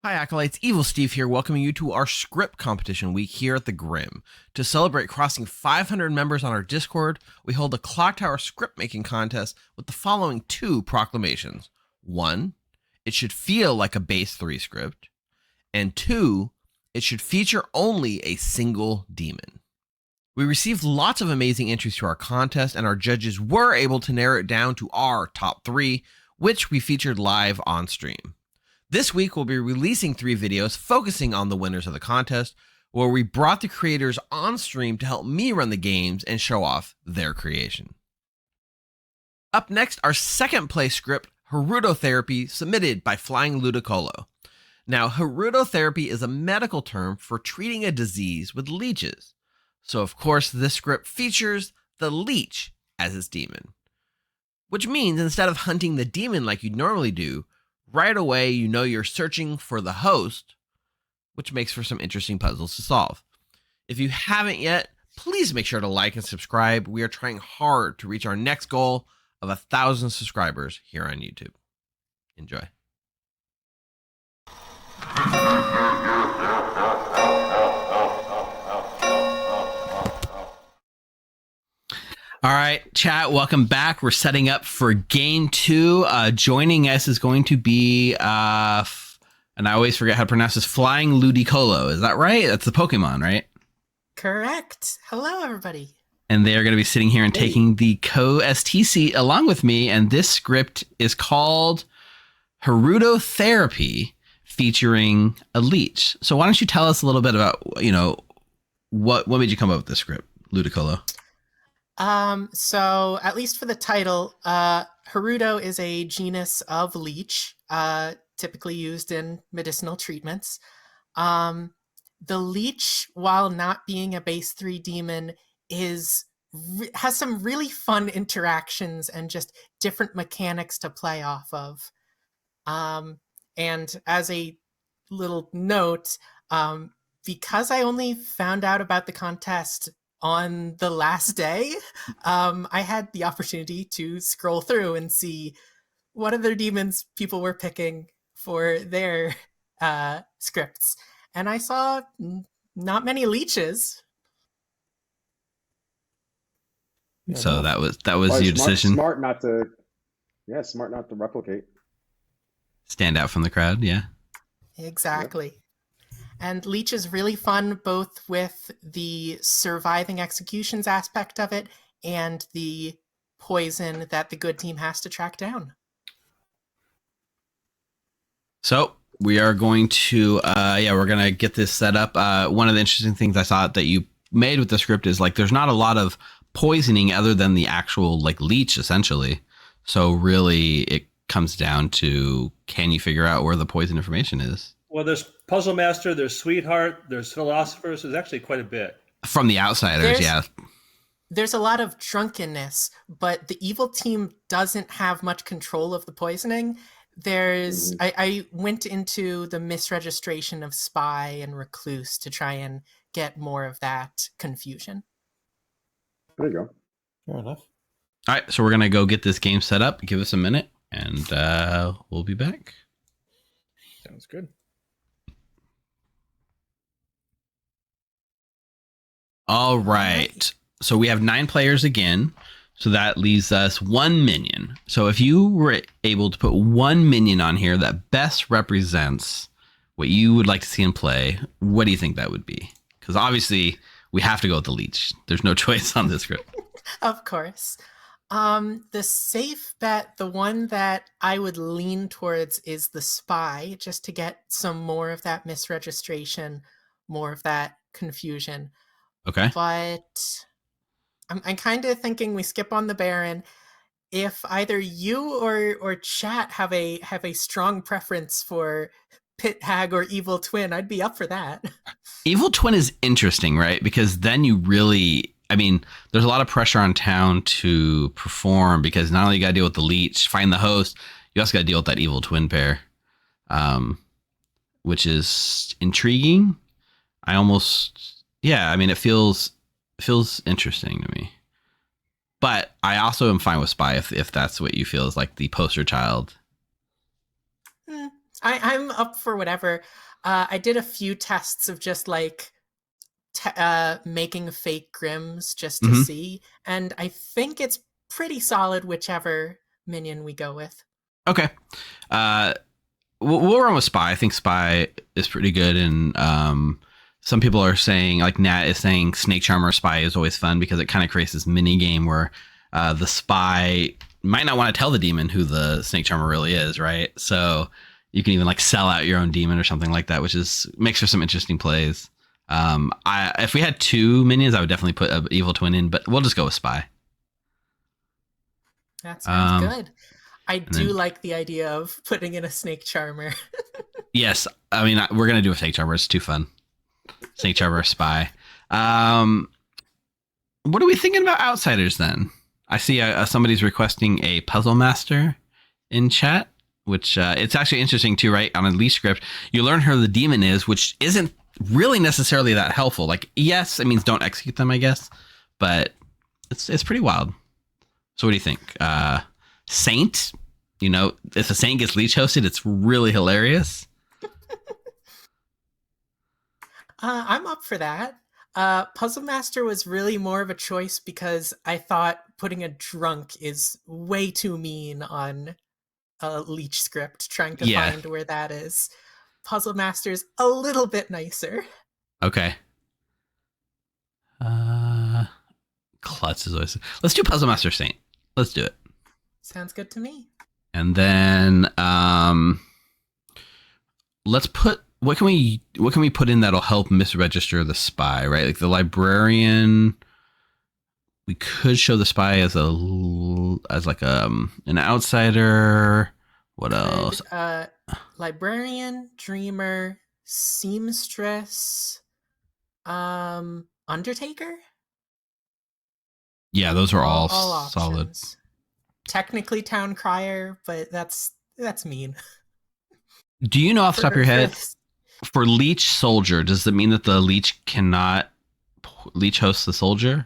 Hi Acolytes, Evil Steve here, welcoming you to our Script Competition week here at the Grim. To celebrate crossing 500 members on our Discord, we hold a Clocktower script making contest with the following two proclamations. One, it should feel like a base 3 script. And two, it should feature only a single demon. We received lots of amazing entries to our contest, and our judges were able to narrow it down to our top 3, which we featured live on stream. This week, we'll be releasing 3 videos focusing on the winners of the contest, where we brought the creators on stream to help me run the games and show off their creation. Up next, our second place script, Hirudotherapy, submitted by Flying Ludicolo. Now, Hirudotherapy is a medical term for treating a disease with leeches. So, of course, this script features the Lleech as its demon. Which means instead of hunting the demon like you'd normally do, right away, you know you're searching for the host, which makes for some interesting puzzles to solve. If you haven't yet, please make sure to like and subscribe. We are trying hard to reach our next goal of 1,000 subscribers here on YouTube. Enjoy. All right, chat, welcome back. We're setting up for game 2. Joining us is going to be, and I always forget how to pronounce this, Flying Ludicolo. Is that right? That's the Pokemon, right? Correct. Hello, everybody. And they are going to be sitting here and taking the co-ST seat along with me. And this script is called Hirudotherapy, featuring a Lleech. So why don't you tell us a little bit about, what made you come up with this script, Ludicolo? So at least for the title, Hirudo is a genus of leech, typically used in medicinal treatments. The leech, while not being a base 3 demon, has some really fun interactions and just different mechanics to play off of. And as a little note, because I only found out about the contest on the last day, I had the opportunity to scroll through and see what other demons people were picking for their scripts. And I saw not many leeches. So that was your decision. Smart not to replicate. Stand out from the crowd, yeah. Exactly. Yep. And Lleech is really fun, both with the surviving executions aspect of it and the poison that the good team has to track down. So we are going to, we're going to get this set up. One of the interesting things I saw that you made with the script is there's not a lot of poisoning other than the actual Lleech, essentially. So really it comes down to, can you figure out where the poison information is? Well, there's Puzzle Master, there's Sweetheart, there's Philosophers. There's actually quite a bit. From the outsiders, yeah. There's a lot of drunkenness, but the evil team doesn't have much control of the poisoning. I went into the misregistration of Spy and Recluse to try and get more of that confusion. There you go. Fair enough. All right, so we're going to go get this game set up. Give us a minute, and we'll be back. Sounds good. All right. So we have 9 players again. So that leaves us 1 minion. So if you were able to put 1 minion on here that best represents what you would like to see in play, what do you think that would be? Because obviously we have to go with the Lleech. There's no choice on this script. Of course. The safe bet, the one that I would lean towards, is the Spy, just to get some more of that misregistration, more of that confusion. Okay. But I'm kind of thinking we skip on the Baron. If either you or chat have a strong preference for Pit Hag or Evil Twin, I'd be up for that. Evil Twin is interesting, right? Because then you really, there's a lot of pressure on town to perform, because not only you got to deal with the Lleech, find the host, you also got to deal with that Evil Twin pair, which is intriguing. It feels interesting to me. But I also am fine with Spy if that's what you feel is like the poster child. I'm up for whatever. I did a few tests of just like making fake grims just to Mhm. see, and I think it's pretty solid whichever minion we go with. Okay. Uh, we'll run with Spy. I think Spy is pretty good. And some people are saying, like Nat is saying, Snake Charmer Spy is always fun because it kind of creates this mini game where the spy might not want to tell the demon who the Snake Charmer really is, right? So you can even like sell out your own demon or something like that, which makes for some interesting plays. If we had 2 minions, I would definitely put an Evil Twin in, but we'll just go with Spy. That sounds good. I and do then- like the idea of putting in a Snake Charmer. Yes, I mean we're gonna do a Snake Charmer. It's too fun. Snake Charmer Spy. What are we thinking about outsiders then? I see somebody's requesting a Puzzle Master in chat, which it's actually interesting too, right? On a Lleech script, you learn who the demon is, which isn't really necessarily that helpful. Like, yes, it means don't execute them, I guess, but it's pretty wild. So what do you think? Saint, if a Saint gets Lleech hosted, it's really hilarious. I'm up for that. Puzzle Master was really more of a choice because I thought putting a drunk is way too mean on a Lleech script, trying to find where that is. Puzzle Master's a little bit nicer. Okay. Klutz is always... Let's do Puzzle Master Saint. Let's do it. Sounds good to me. And then let's put... What can we put in that'll help misregister the spy, right? Like the librarian, we could show the spy as an outsider. What else? Librarian, dreamer, seamstress, undertaker. Yeah, those are all solid. Options. Technically town crier, but that's mean. Do you know off the top of your head? For Lleech soldier, does it mean that the Lleech cannot Lleech host the soldier?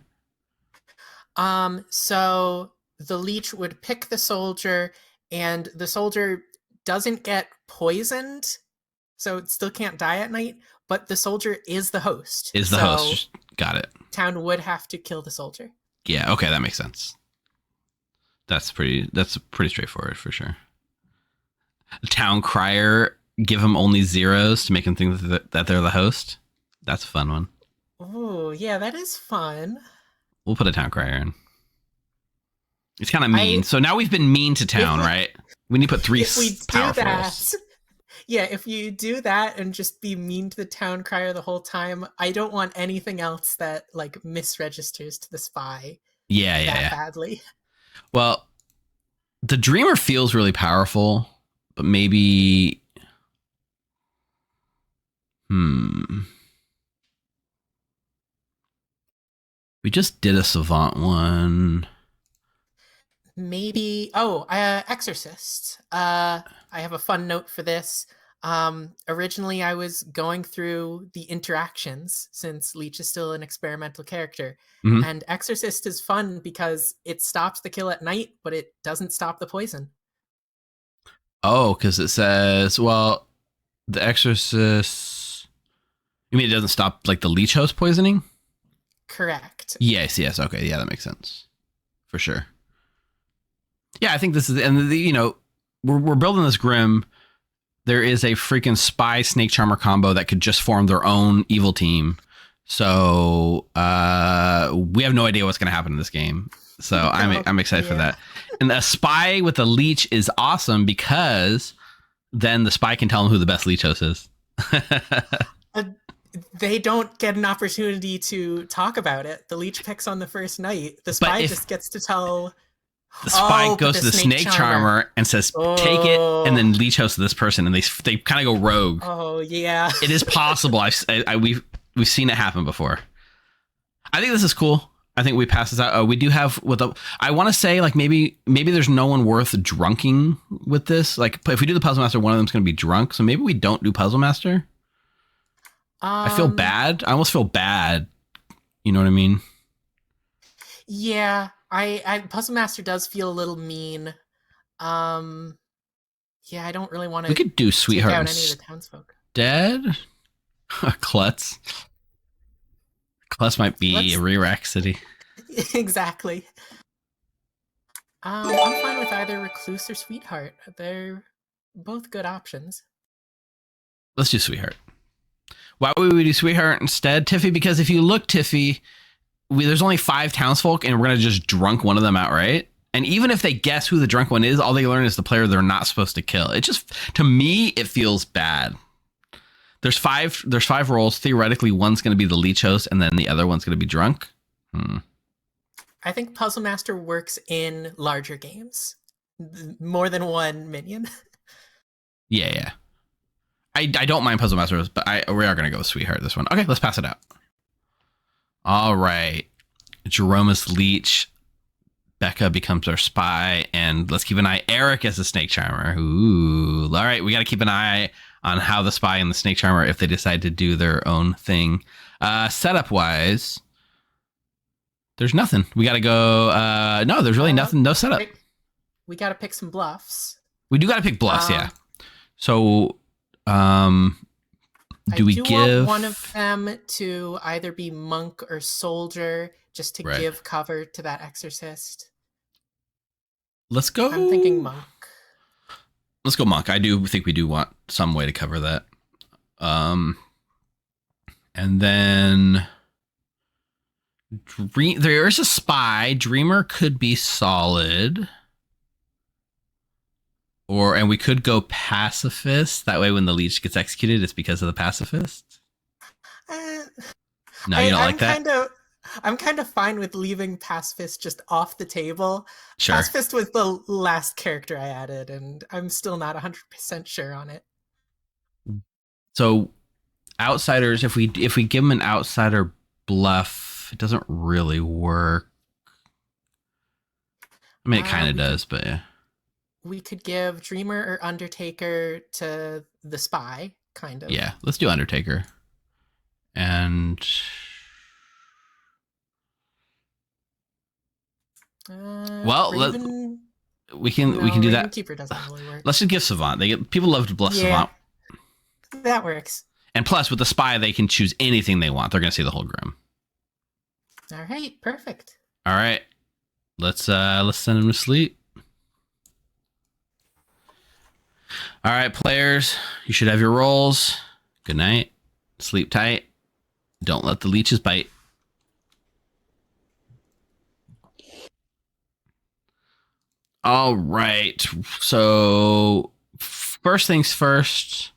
So the Lleech would pick the soldier, and the soldier doesn't get poisoned, so it still can't die at night, but the soldier is the host. Host. Got it. Town would have to kill the soldier. Yeah, okay, that makes sense. That's pretty straightforward for sure. Town crier, give them only zeros to make them think that they're the host. That's a fun one. Oh, yeah, that is fun. We'll put a town crier in. It's kind of mean. So now we've been mean to town, right? We need to put 3 powerful rolls. Yeah, if you do that and just be mean to the town crier the whole time, I don't want anything else that like misregisters to the spy. Yeah. Badly. Well, the dreamer feels really powerful, but maybe... We just did a savant one. Maybe... Exorcist. I have a fun note for this. Originally, I was going through the interactions, since Lleech is still an experimental character. Mm-hmm. And Exorcist is fun because it stops the kill at night, but it doesn't stop the poison. Oh, because it says, well, the Exorcist... You mean it doesn't stop like the Lleech host poisoning? Correct. Yes. Okay, yeah, that makes sense. For sure. Yeah, I think this is... And, we're building this Grim. There is a freaking spy Snake Charmer combo that could just form their own evil team. So we have no idea what's going to happen in this game. So I'm excited for that. And a spy with a Lleech is awesome because then the spy can tell him who the best Lleech host is. They don't get an opportunity to talk about it. The Lleech picks on the first night. The spy just gets to tell... The spy goes to the Snake Charmer and says, take it, and then Lleech hosts this person, and they kind of go rogue. Oh, yeah. It is possible. We've seen it happen before. I think this is cool. I think we pass this out. We do have I want to say like maybe there's no one worth drunking with this. Like if we do the Puzzle Master, one of them's going to be drunk. So maybe we don't do Puzzle Master. I feel bad. I almost feel bad. You know what I mean? Yeah. I Puzzle Master does feel a little mean. Yeah, I don't really want We to could do take Sweetheart out any of the townsfolk. instead. Klutz. Klutz might be a re-rack city. Exactly. I'm fine with either Recluse or Sweetheart. They're both good options. Let's do Sweetheart. Why would we do Sweetheart instead, Tiffy? Because if you look, Tiffy, there's only 5 townsfolk, and we're going to just drunk one of them outright. And even if they guess who the drunk one is, all they learn is the player they're not supposed to kill. It just, to me, it feels bad. There's five roles. Theoretically, one's going to be the Lleech host, and then the other one's going to be drunk. I think Puzzle Master works in larger games. More than one minion. Yeah. I don't mind Puzzle Masters, but we are going to go with Sweetheart this one. Okay, let's pass it out. All right. Jerome is Lleech. Becca becomes our spy. And let's keep an eye. Eric as the Snake Charmer. Ooh. All right, we got to keep an eye on how the spy and the Snake Charmer, if they decide to do their own thing. Setup-wise, there's nothing. We got to go... no, there's really nothing. No setup. We got to pick some bluffs. We do got to pick bluffs, yeah. So... do we give want one of them to either be monk or soldier, just to give cover to that exorcist? Let's go. I'm thinking monk. Let's go monk. I do think we do want some way to cover that. And then there is a spy. Dreamer could be solid. And we could go pacifist. That way, when the Lleech gets executed, it's because of the pacifist. No, you don't like that? I'm kind of fine with leaving pacifist just off the table. Sure. Pacifist was the last character I added, and I'm still not 100% sure on it. So, outsiders, if we give them an outsider bluff, it doesn't really work. I mean, it kind of does, but yeah. We could give Dreamer or Undertaker to the spy, kind of. Yeah, let's do Undertaker. And we can do that. Keeper doesn't really work. Let's just give Savant. People love to bluff Savant. That works. And plus, with the spy, they can choose anything they want. They're going to see the whole Grim. All right, perfect. All right, let's send him to sleep. All right, players, you should have your rolls. Good night. Sleep tight. Don't let the leeches bite. All right. So first things first,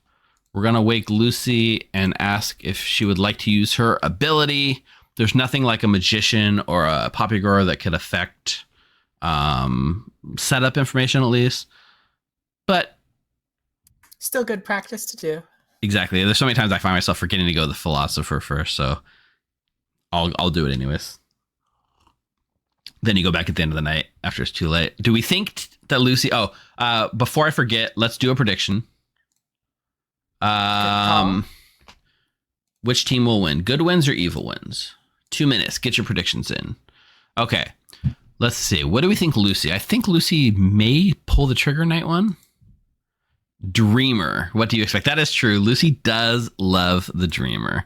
we're going to wake Lucy and ask if she would like to use her ability. There's nothing like a magician or a poppygrower that could affect setup information, at least. But still good practice to do. Exactly. There's so many times I find myself forgetting to go the philosopher first, so I'll do it anyways. Then you go back at the end of the night after it's too late. Do we think that Lucy... before I forget, let's do a prediction. Which team will win? Good wins or evil wins? 2 minutes. Get your predictions in. Okay. Let's see. What do we think, Lucy? I think Lucy may pull the trigger night one. Dreamer. What do you expect? That is true. Lucy does love the Dreamer.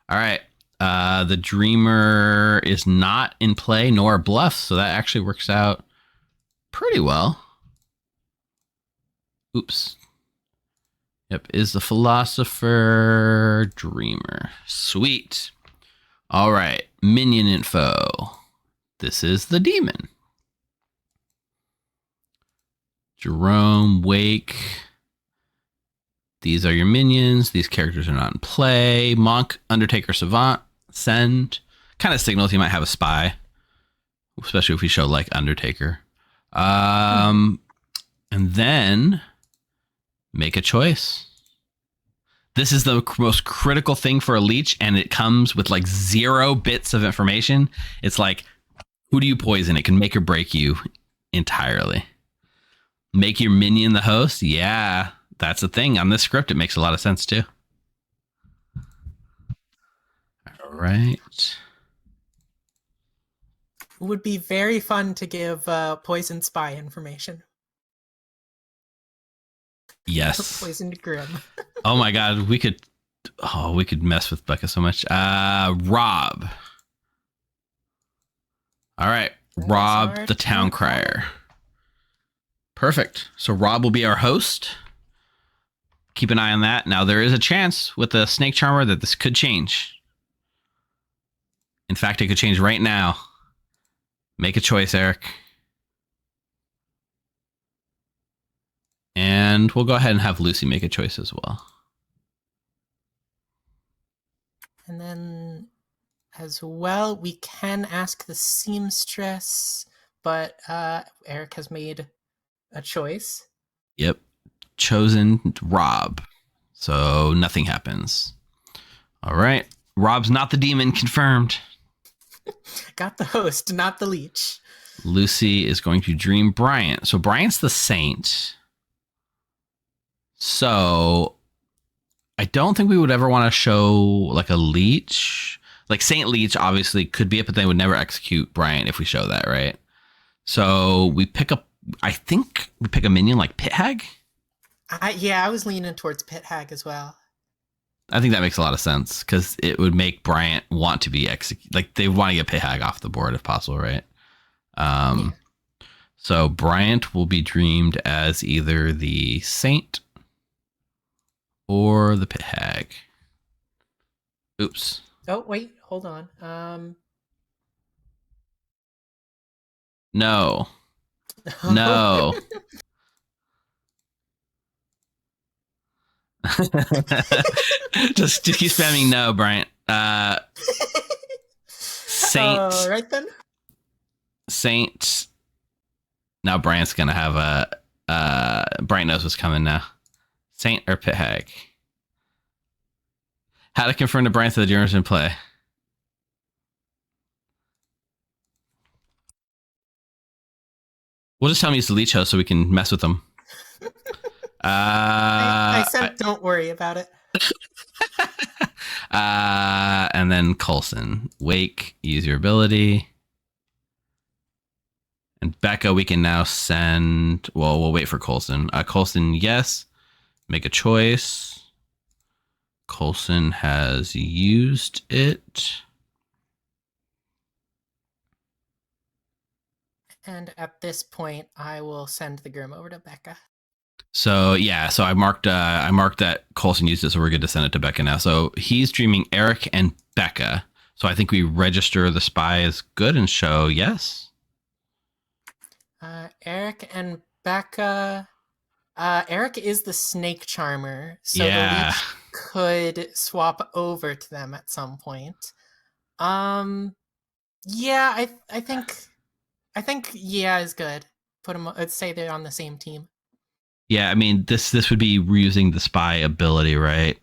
All right. The Dreamer is not in play nor bluff, so that actually works out pretty well. Oops. Yep, is the philosopher Dreamer. Sweet. All right, minion info. This is the demon. Jerome, Wake. These are your minions. These characters are not in play. Monk, Undertaker, Savant. Send. Kind of signals you might have a spy, especially if we show like Undertaker. And then make a choice. This is the most critical thing for a Lleech, and it comes with like 0 bits of information. It's like, who do you poison? It can make or break you entirely. Make your minion the host? Yeah, that's the thing. On this script, it makes a lot of sense too. All right. It would be very fun to give poison spy information. Yes. Poisoned Grim. Oh my God, we could mess with Becca so much. Rob. All right, Rob, our the town crier. Perfect. So Rob will be our host. Keep an eye on that. Now there is a chance with the snake charmer that this could change. In fact, it could change right now. Make a choice, Eric. And we'll go ahead and have Lucy make a choice as well. And then as well, we can ask the seamstress, but Eric has made a choice. Yep. Chosen Rob. So nothing happens. All right. Rob's not the demon, confirmed. Got the host, not the leech. Lucy is going to dream Bryant. So Bryant's the saint. So I don't think we would ever want to show like a leech. Like Saint Leech obviously could be it, but they would never execute Bryant if we show that, right? So we pick up, I think we pick a minion like Pit Hag. I was leaning towards Pit Hag as well. I think that makes a lot of sense because it would make Bryant want to be executed. Like they want to get Pit Hag off the board if possible, right? Yeah. So Bryant will be dreamed as either the Saint or the Pit Hag. Oops. Oh, wait, hold on. No. No. just keep spamming no, Bryant. Saint. Right then. Saint. Now Bryant's gonna have Bryant knows what's coming now. Saint or Pit Hag. How to confirm to Bryant that the Dreamer's in play. We'll just tell him he's the leech host so we can mess with him. I said don't worry about it. And then Coulson. Wake, use your ability. And Becca, we can now send... Well, we'll wait for Coulson. Coulson, yes. Make a choice. Coulson has used it. And at this point, I will send the Grim over to Becca. So yeah, so I marked that Coulson used it, so we're good to send it to Becca now. So he's dreaming Eric and Becca. So I think we register the spy as good and show yes. Eric and Becca. Eric is the snake charmer, so Yeah. the leech could swap over to them at some point. Yeah, I think yeah is good. Put them. Let's say they're on the same team. Yeah, I mean this would be reusing the spy ability, right?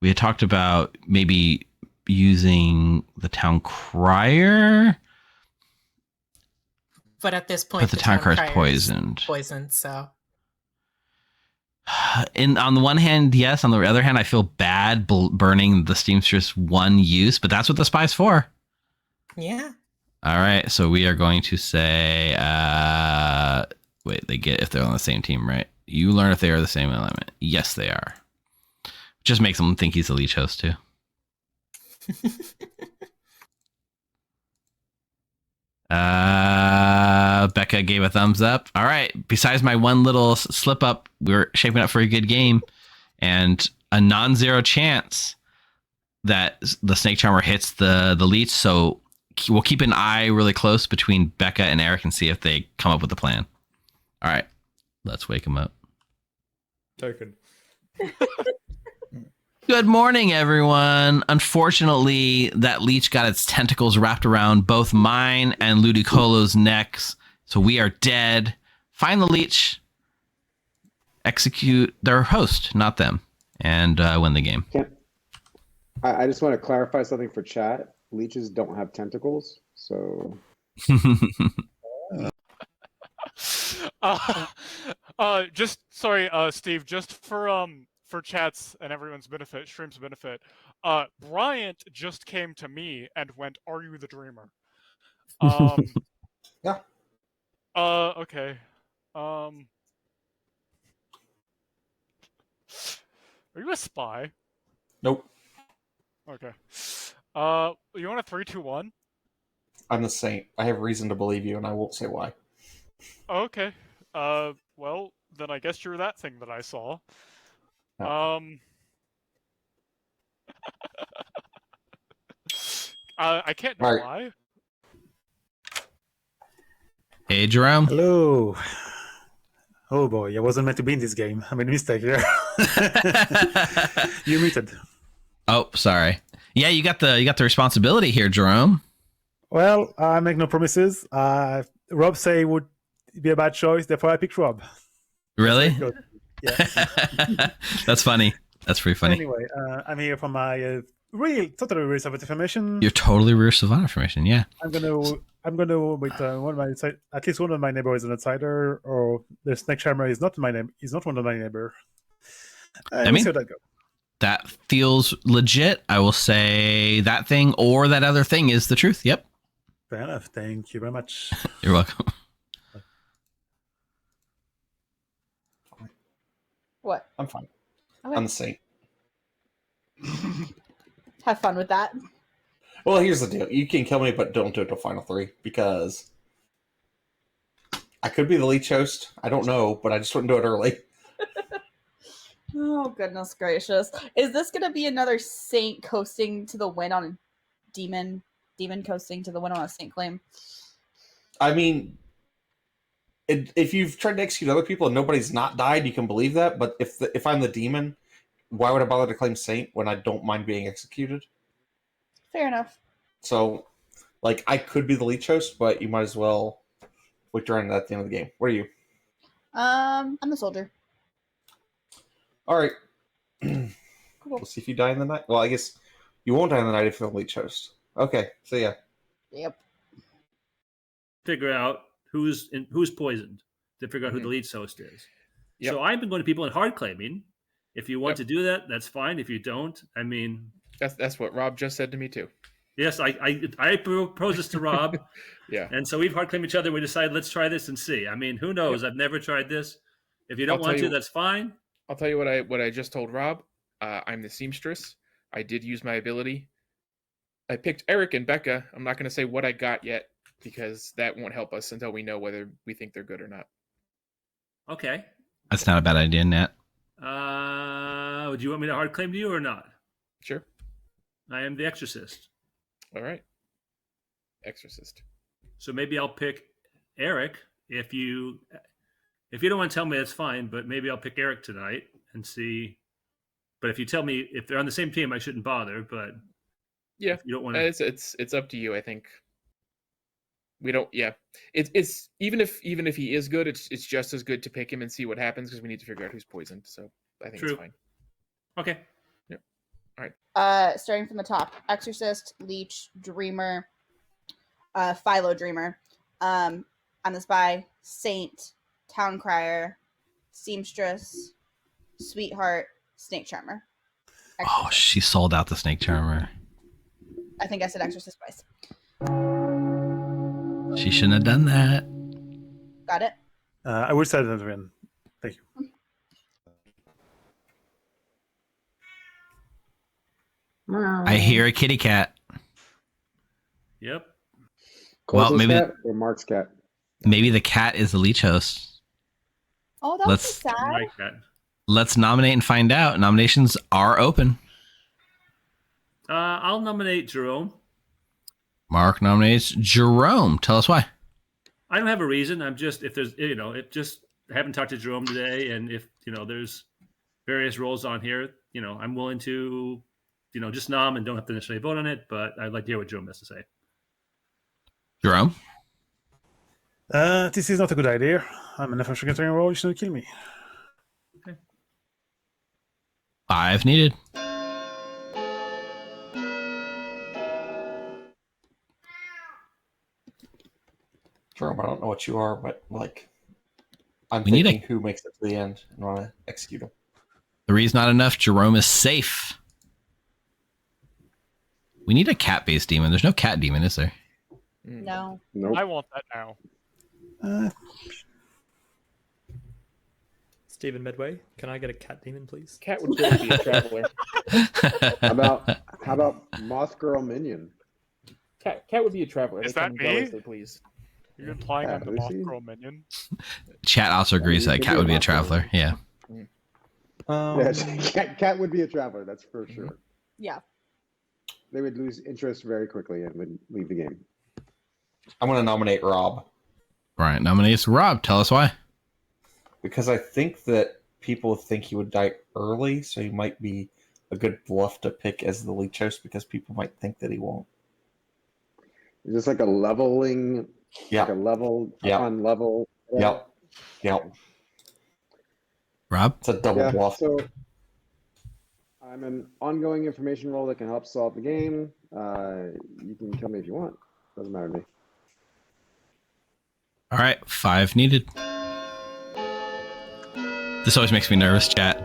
We had talked about maybe using the town crier, but at this point, but the town crier's poisoned. Poisoned, so. On the one hand, yes. On the other hand, I feel bad burning the Steamstress one use, but that's what the spy's for. Yeah. All right, so we are going to say, wait, they get if they're on the same team, right? You learn if they are the same element. Yes, they are. Just makes them think he's the leech host too. Becca gave a thumbs up. All right. Besides my one little slip up, we're shaping up for a good game and a non-zero chance that the snake charmer hits the leech. So we'll keep an eye really close between Becca and Eric and see if they come up with a plan. All right. Let's wake him up. Taken. Good morning, everyone. Unfortunately, that leech got its tentacles wrapped around both mine and Ludicolo's necks, so we are dead. Find the leech, execute their host, not them, and win the game. I just want to clarify something for chat. Leeches don't have tentacles, so... Just sorry, Steve. Just for chat's and everyone's benefit, stream's benefit. Bryant just came to me and went, "Are you the dreamer?" Yeah. Okay. Are you a spy? Nope. Okay. You want a 3, 2, 1? I'm the saint. I have reason to believe you, and I won't say why. Okay. Well, then I guess you're that thing that I saw. No. I can't know Right. why. Hey, Jerome. Hello. Oh boy, I wasn't meant to be in this game. I made a mistake here. You muted. Oh, sorry. Yeah, you got the responsibility here, Jerome. Well, I make no promises. Rob say it would be a bad choice, therefore I picked Rob. Really? Yeah. That's funny. That's pretty funny. Anyway, I'm here for my totally real of information. You're totally rear savant information. Yeah. I'm gonna with one of my at least one of my neighbors is an outsider, or the snake charmer is not my name. He's not one of my neighbor. I see mean, how that goes. That feels legit. I will say that thing or that other thing is the truth. Yep. Fair enough. Thank you very much. You're welcome. What? I'm fine. Okay. I'm the saint. Have fun with that. Well, here's the deal. You can kill me, but don't do it till final 3, because I could be the Lleech host. I don't know, but I just wouldn't do it early. Oh, goodness gracious. Is this going to be another saint coasting to the win on a demon? Demon coasting to the win on a saint claim? I mean, if you've tried to execute other people and nobody's not died, you can believe that. But if I'm the demon, why would I bother to claim saint when I don't mind being executed? Fair enough. So, like, I could be the Lleech host, but you might as well withdraw at the end of the game. What are you? I'm the soldier. All right. Cool. We'll see if you die in the night. Well, I guess you won't die in the night if you're the Lleech host. Okay, see ya. Yep. Figure out who's poisoned to figure out who the Lleech host is. Yep. So I've been going to people in hard claiming. If you want to do that, that's fine. If you don't, I mean, That's what Rob just said to me too. yes, I proposed this to Rob. Yeah. And so we've hard claimed each other. We decided, let's try this and see. I mean, who knows? I've never tried this. If you don't I'll want tell to, you- that's fine. I'll tell you what I just told Rob. I'm the seamstress. I did use my ability. I picked Eric and Becca. I'm not going to say what I got yet because that won't help us until we know whether we think they're good or not. Okay. That's not a bad idea, Nat. Do you want me to hard claim to you or not? Sure. I am the exorcist. All right. Exorcist. So maybe I'll pick Eric. If you don't want to tell me, that's fine. But maybe I'll pick Eric tonight and see. But if you tell me if they're on the same team, I shouldn't bother. But Yeah, if you don't want to. it's up to you. I think we don't. Yeah, it's even if he is good, it's just as good to pick him and see what happens because we need to figure out who's poisoned. So I think True. it's fine. Okay. Starting from the top: Exorcist, Lleech, Dreamer, Philo Dreamer. I'm the spy, Saint, Town Crier, Seamstress, Sweetheart, Snake Charmer. Oh, Exorcist. she sold out the snake charmer. I think I said Exorcist twice. She shouldn't have done that. Got it? I will say that again. Thank you. I hear a kitty cat. Yep. Well, Cole's maybe- cat or Mark's cat? Maybe the cat is the Lleech host. Oh, that Let's- was I sad. like that. Let's nominate and find out. Nominations are open. I'll nominate Jerome. Mark nominates Jerome. Tell us why. I don't have a reason. I'm just if there's I haven't talked to Jerome today, and if there's various roles on here, I'm willing to just nom and don't have to necessarily vote on it, but I'd like to hear what Jerome has to say. Jerome? This is not a good idea. I'm an infantry role. You shouldn't kill me. 5 needed. Jerome, I don't know what you are, but like, I'm We need thinking who makes it to the end and want to execute him. 3's not enough. Jerome is safe. We need a cat-based demon. There's no cat demon, is there? No. Nope. I want that now. Stephen Medway, can I get a cat demon, please? Cat would really be a traveler. How about Moth Girl Minion? Cat would be a traveler. Is They that come and go me? as they please. Are you implying I'm the Moth Lucy? Girl minion? Chat also agrees you that could cat be a would be a Moth Girl. traveler. Yeah. Yeah, Cat would be a traveler, that's for sure. Yeah. They would lose interest very quickly and would leave the game. I'm going to nominate Rob Brian nominates Rob. Tell us why. because I think that people think he would die early, so he might be a good bluff to pick as the Lleech host because people might think that he won't. Is this like a leveling, Yeah. like a level Yeah. on level? Yep. Yep. Rob? It's a double Yeah, bluff. so I'm an ongoing information role that can help solve the game. You can kill me if you want. Doesn't matter to me. All right, 5 needed. This always makes me nervous, chat.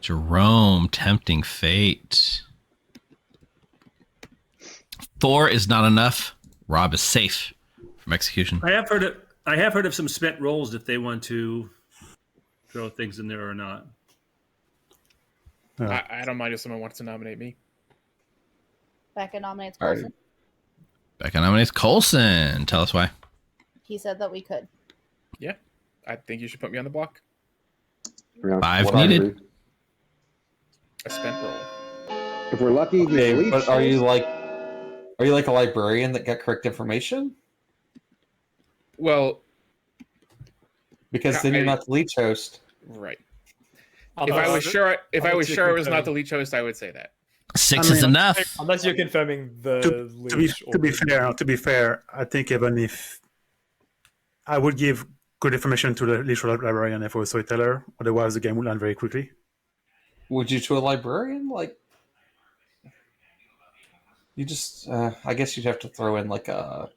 Jerome, tempting fate. 4 is not enough. Rob is safe from execution. I have heard of some spent rolls if they want to throw things in there or not. I don't mind if someone wants to nominate me. Becca nominates All right. Colson. Becca nominates Coulson. Tell us why. He said that we could. Yeah, I think you should put me on the block. Yeah, 5 What I needed. agree. A spent roll. If we're lucky, he's Okay, Lleech but are you host. like a librarian that got correct information? Well, Because then you're not the Lleech host. right. If If I was sure, if I Unless was you're sure it was not the confirming- Leech host, I would say that. 6 I is mean, enough. Unless you're confirming the To Lleech or be the- fair, I think even if I would give good information to the Lleech librarian if I was storyteller, otherwise the game would end very quickly. Would you to a librarian? Like, you just, I guess you'd have to throw in like a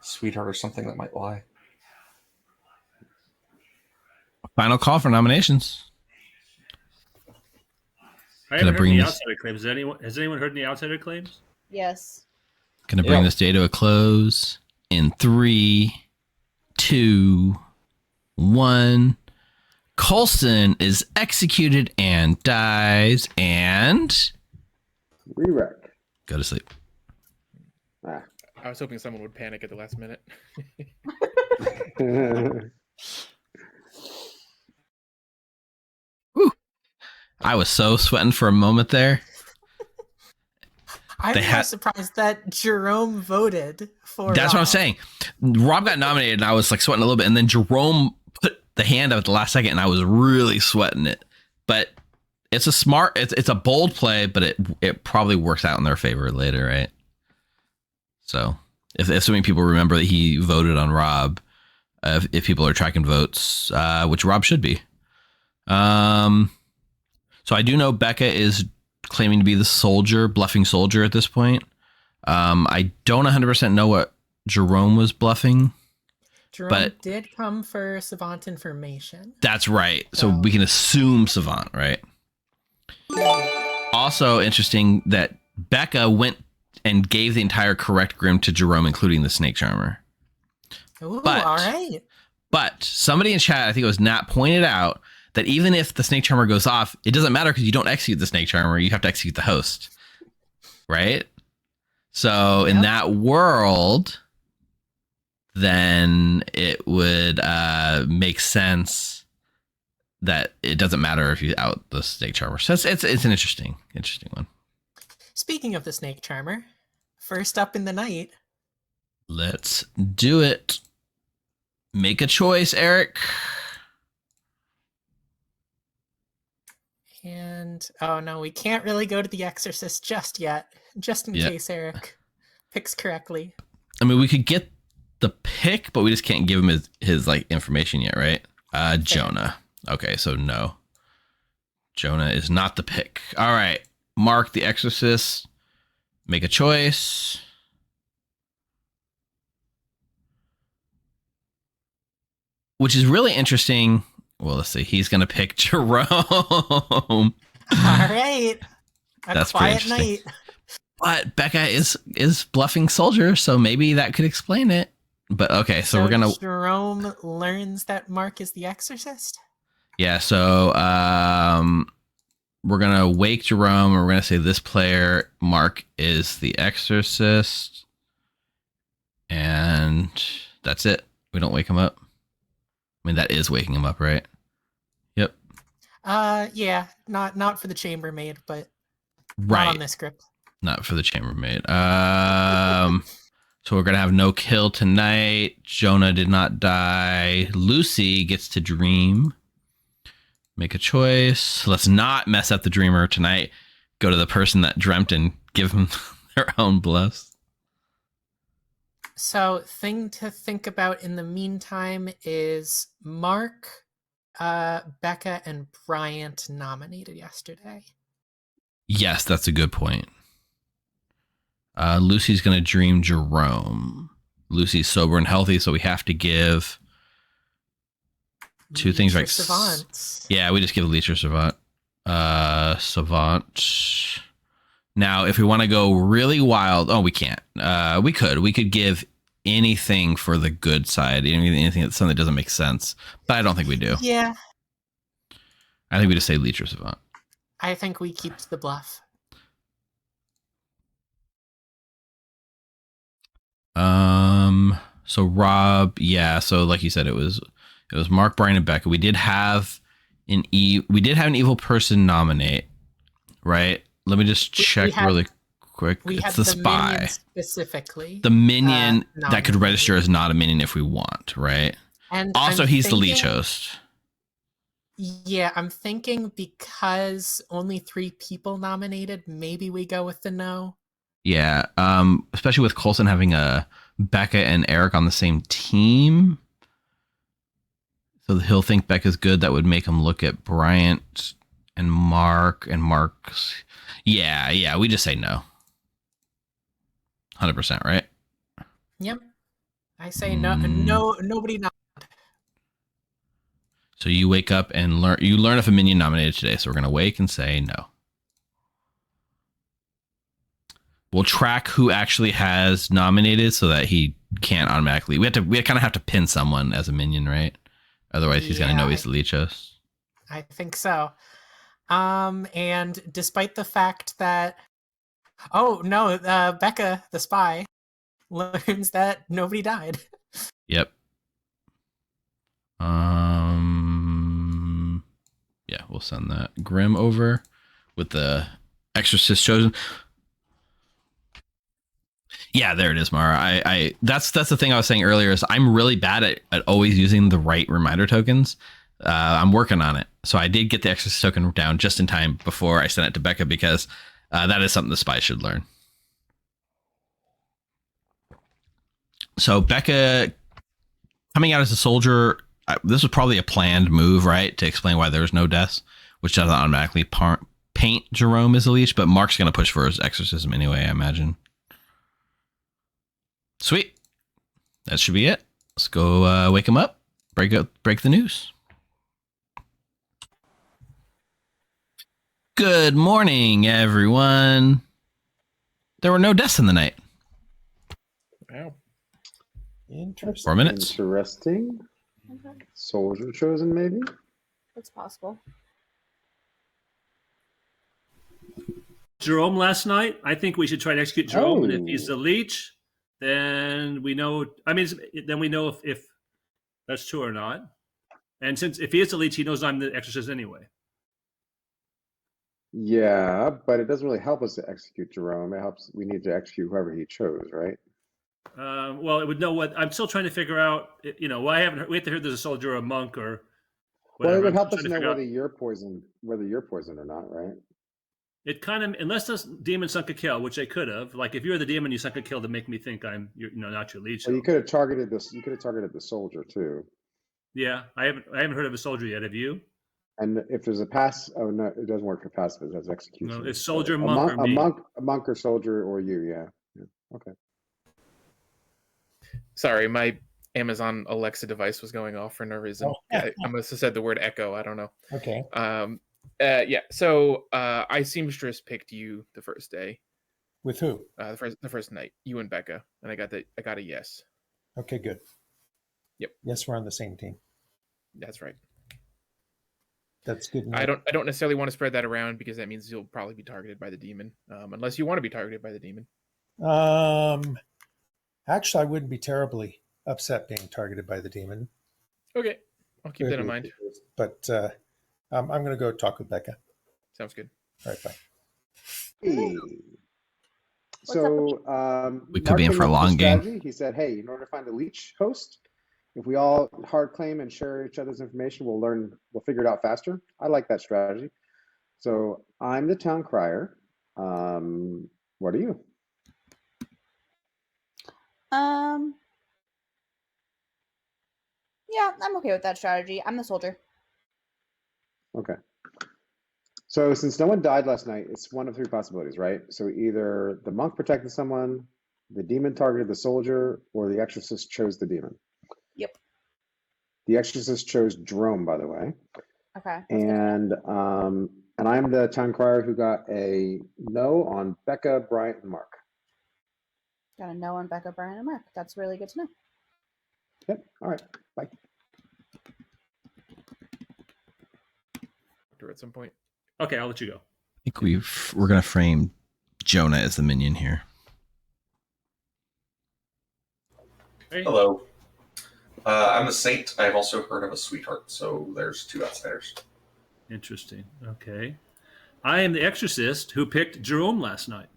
sweetheart or something that might lie. Final call for nominations. I Gonna haven't heard bring any this- outsider claims. Has anyone heard any outsider claims? Yes. Gonna bring Yeah. this day to a close in 3, 2, 1. Coulson is executed and dies and Re-rec. go to sleep. Ah. I was hoping someone would panic at the last minute. I was so sweating for a moment there. I'm They more had- surprised that Jerome voted for. That's what I'm Rob. saying. Rob got nominated and I was like sweating a little bit, and then Jerome put the hand up at the last second and I was really sweating it. But it's a smart, it's a bold play, but it probably works out in their favor later, right? So if so many people remember that he voted on Rob, if people are tracking votes, which Rob should be. So I do know Becca is claiming to be the soldier, bluffing soldier at this point. I don't 100% know what Jerome was bluffing. Jerome But- did come for savant information. That's right. So we can assume savant, right? Also interesting that Becca went and gave the entire correct Grim to Jerome, including the Snake Charmer. Ooh, But- all right. But somebody in chat, I think it was Nat, pointed out that even if the Snake Charmer goes off, it doesn't matter because you don't execute the Snake Charmer. You have to execute the host. Right? So in Yep. that world, then it would make sense that it doesn't matter if you out the Snake Charmer. So it's an interesting one. Speaking of the snake charmer, first up in the night. Let's do it. Make a choice, Eric. And oh no, we can't really go to the Exorcist just yet. Just in Yeah. case Eric picks correctly. I mean, we could get the pick, but we just can't give him his like information yet, right? Jonah. Okay, so no. Jonah is not the pick. All right. Mark the Exorcist. Make a choice. Which is really interesting. Well, let's see. He's going to pick Jerome. All right. A That's pretty quiet interesting. night. But Becca is bluffing soldier, so maybe that could explain it. But okay, so we're gonna Jerome learns that Mark is the exorcist. Yeah, so we're gonna wake Jerome, and we're gonna say this player, Mark, is the exorcist, and that's it. We don't wake him up. I mean, that is waking him up, right? Yep. Yeah, not for the chambermaid, but Right. not on this script. Not for the chambermaid. So we're gonna have no kill tonight. Jonah did not die. Lucy gets to dream. Make a choice. Let's not mess up the dreamer tonight. Go to the person that dreamt and give them their own bluffs. So, thing to think about in the meantime is Mark, Becca, and Bryant nominated yesterday. Yes, that's a good point. Lucy's going to dream Jerome. Lucy's sober and healthy, so we have to give two things like Savant. Yeah, we just give Lleech or Savant. Savant. Now, if we want to go really wild, we can't. We could give anything for the good side, anything that's something that doesn't make sense, but I don't think we do. Yeah, I think we just say Lleech or Savant. I think we keep the bluff. So Rob, yeah. So like you said, it was Mark, Brian, and Becca. We did have an evil person nominate, right? Let me just check really quick. It's the spy minion specifically. The minion that could register as not a minion if we want, right? And also, he's the Lleech host. Yeah, I'm thinking because only 3 people nominated, maybe we go with the no. Yeah, especially with Coulson having Becca and Eric on the same team. So he'll think Becca's good. That would make him look at Bryant and Mark and Mark's. Yeah, we just say no. 100%, right? Yep. I say no, nobody nominated. So you wake up and learn if a minion nominated today. So we're going to wake and say no. We'll track who actually has nominated so that he can't automatically. We kind of have to pin someone as a minion, right? Otherwise, he's going to know he's the Lleech host. I think so. And despite the fact that, Becca, the spy, learns that nobody died. Yep. Yeah, we'll send that Grim over with the exorcist chosen. Yeah, there it is, Mara. I that's the thing I was saying earlier is I'm really bad at always using the right reminder tokens. I'm working on it. So I did get the exorcist token down just in time before I sent it to Becca because that is something the spy should learn. So Becca coming out as a soldier, this was probably a planned move, right? To explain why there's no deaths, which doesn't automatically paint Jerome as a Lleech, but Mark's going to push for his exorcism anyway, I imagine. Sweet. That should be it. Let's go wake him up. Break the news. Good morning, everyone. There were no deaths in the night. Wow. Interesting. 4 minutes. Interesting. Okay. Soldier chosen, maybe? That's possible. Jerome last night. I think we should try to execute Jerome, and if he's Oh. the Lleech, then we know. I mean, then we know if that's true or not. And since if he is the Lleech, he knows I'm the exorcist anyway. Yeah, but it doesn't really help us to execute Jerome. It helps. We need to execute whoever he chose, right? Well, it would know what I'm still trying to figure out. We have to hear there's a soldier or a monk or whatever. Well, it would I'm help still us trying to know figure out- whether you're poisoned or not, right? It kind of, unless this demon sunk a kill, which they could have. Like if you're the demon, you sunk a kill to make me think I'm, not your Lleech. Well, you could have targeted this. You could have targeted the soldier too. Yeah, I haven't heard of a soldier yet. Have you? And if there's a pass, no, it doesn't work for passive. It has execution. No, it's soldier, a monk, or me. a monk or soldier or you. Yeah. Okay. Sorry, my Amazon Alexa device was going off for no reason. I must have said the word echo. I don't know. Okay. Yeah. So I seamstress picked you the first day. With who? The first night, you and Becca, and I got a yes. Okay, good. Yep. Yes, we're on the same team. That's right. That's good. I don't necessarily want to spread that around because that means you'll probably be targeted by the demon, unless you want to be targeted by the demon. Actually, I wouldn't be terribly upset being targeted by the demon. Okay, I'll keep that in mind. But I'm going to go talk with Becca. Sounds good. All right, bye. Hey. So We could be in Mark for a came up with long game. strategy. He said, "Hey, in order to find a Lleech host, if we all hard claim and share each other's information, we'll figure it out faster." I like that strategy. So I'm the town crier. What are you? Yeah, I'm okay with that strategy. I'm the soldier. Okay. So since no one died last night, it's one of three possibilities, right? So either the monk protected someone, the demon targeted the soldier, or the exorcist chose the demon. Yep. The exorcist chose Jerome, by the way. Okay. And I'm the town crier who got a no on Becca, Bryant, and Mark. Got a no on Becca, Brian, and Mark. That's really good to know. Yep. All right. Bye. At some point. Okay, I'll let you go. I think we're gonna frame Jonah as the minion here. Hey. Hello. I'm a saint. I've also heard of a sweetheart, so there's two outsiders. Interesting. Okay. I am the exorcist who picked Jerome last night.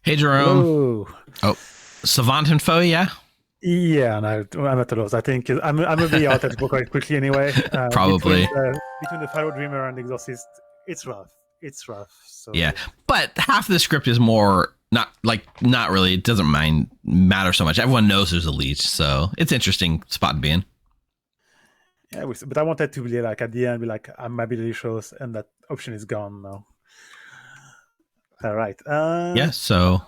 Hey, Jerome. Hello. Oh, Savant info, yeah? Yeah, no, I'm not those. I think I'm gonna be out at quite quickly anyway. Probably. Between the Pharaoh Dreamer and the Exorcist, it's rough. It's rough. So Yeah, but half of the script is more not really. It doesn't matter so much. Everyone knows there's a Lleech, so it's interesting spot to be in. Yeah, but I wanted to be like at the end, be like, my ability shows, and that option is gone now. All right. Yeah. So,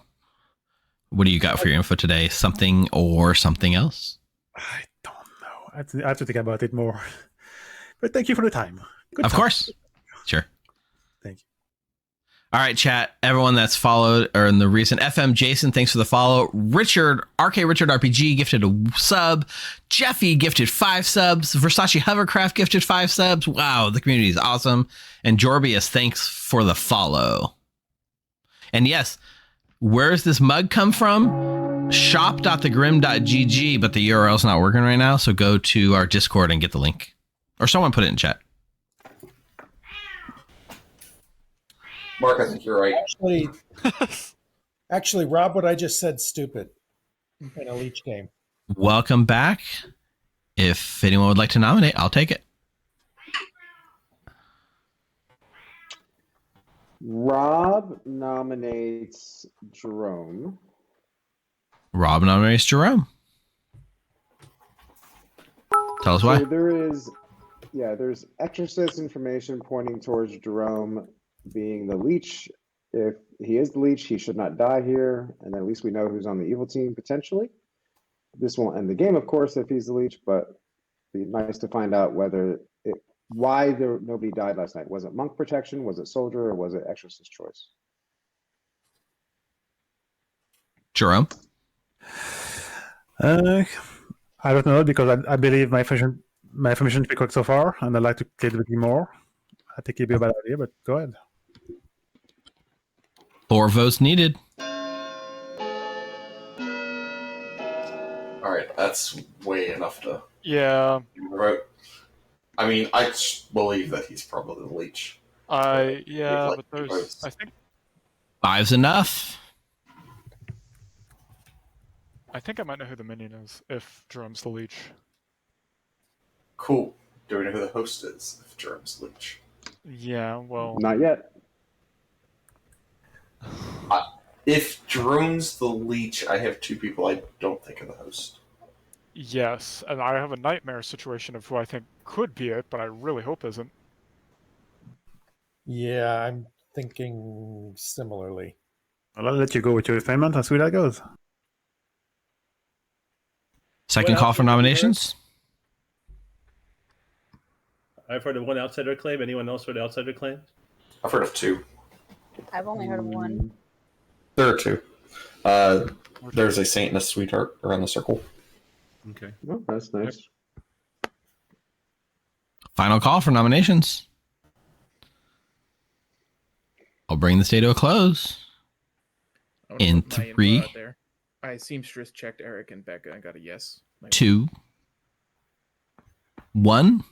what do you got for your info today? Something or something else? I don't know. I have to think about it more. But thank you for the time. Good Of time. course. Sure. Thank you. All right, chat. Everyone that's followed or in the recent FM, Jason, thanks for the follow. Richard, RK Richard RPG gifted a sub. Jeffy gifted 5 subs. Versace Hovercraft gifted 5 subs. Wow, the community is awesome. And Jorbius, thanks for the follow. And yes, where's this mug come from? Shop.thegrim.gg, but the URL's not working right now, so go to our Discord and get the link. Or someone put it in chat. Mark, I think you're right. Actually, Rob, what I just said, stupid in a Lleech game. Welcome back. If anyone would like to nominate, I'll take it. Rob nominates Jerome. Rob nominates Jerome. Tell us why. So there's exorcist information pointing towards Jerome being the Lleech. If he is the Lleech, he should not die here, and at least we know who's on the evil team potentially. This won't end the game, of course, if he's the Lleech, but it'd be nice to find out why nobody died last night. Was it monk protection? Was it soldier? Or was it exorcist choice? Jerome? I don't know, because I believe my information to be correct so far, and I'd like to play a bit more. I think it'd be a bad idea, but go ahead. 4 votes needed. All right, that's way enough to. Yeah. Vote. I mean, I believe that he's probably the Lleech. Yeah, but there's. I think 5's enough. I might know who the minion is if Jerome's the Lleech. Cool. Do we know who the host is if Jerome's the Lleech? Yeah, well. Not yet. If Jerome's the Lleech, I have 2 people I don't think are the host. Yes, and I have a nightmare situation of who I think could be it, but I really hope isn't. Yeah, I'm thinking similarly. I'll let you go with your assignment and see how that goes. Second call for nominations. I've heard of one outsider claim. Anyone else heard outsider claims? I've heard of 2. I've only heard of one. There are 2. There's a saint and a sweetheart around the circle. Okay. Oh, that's nice. Final call for nominations. I'll bring this day to a close. I wanna In put my info 3, out there. I seamstress checked Eric and Becca. I got a yes. Nice. 2, 1.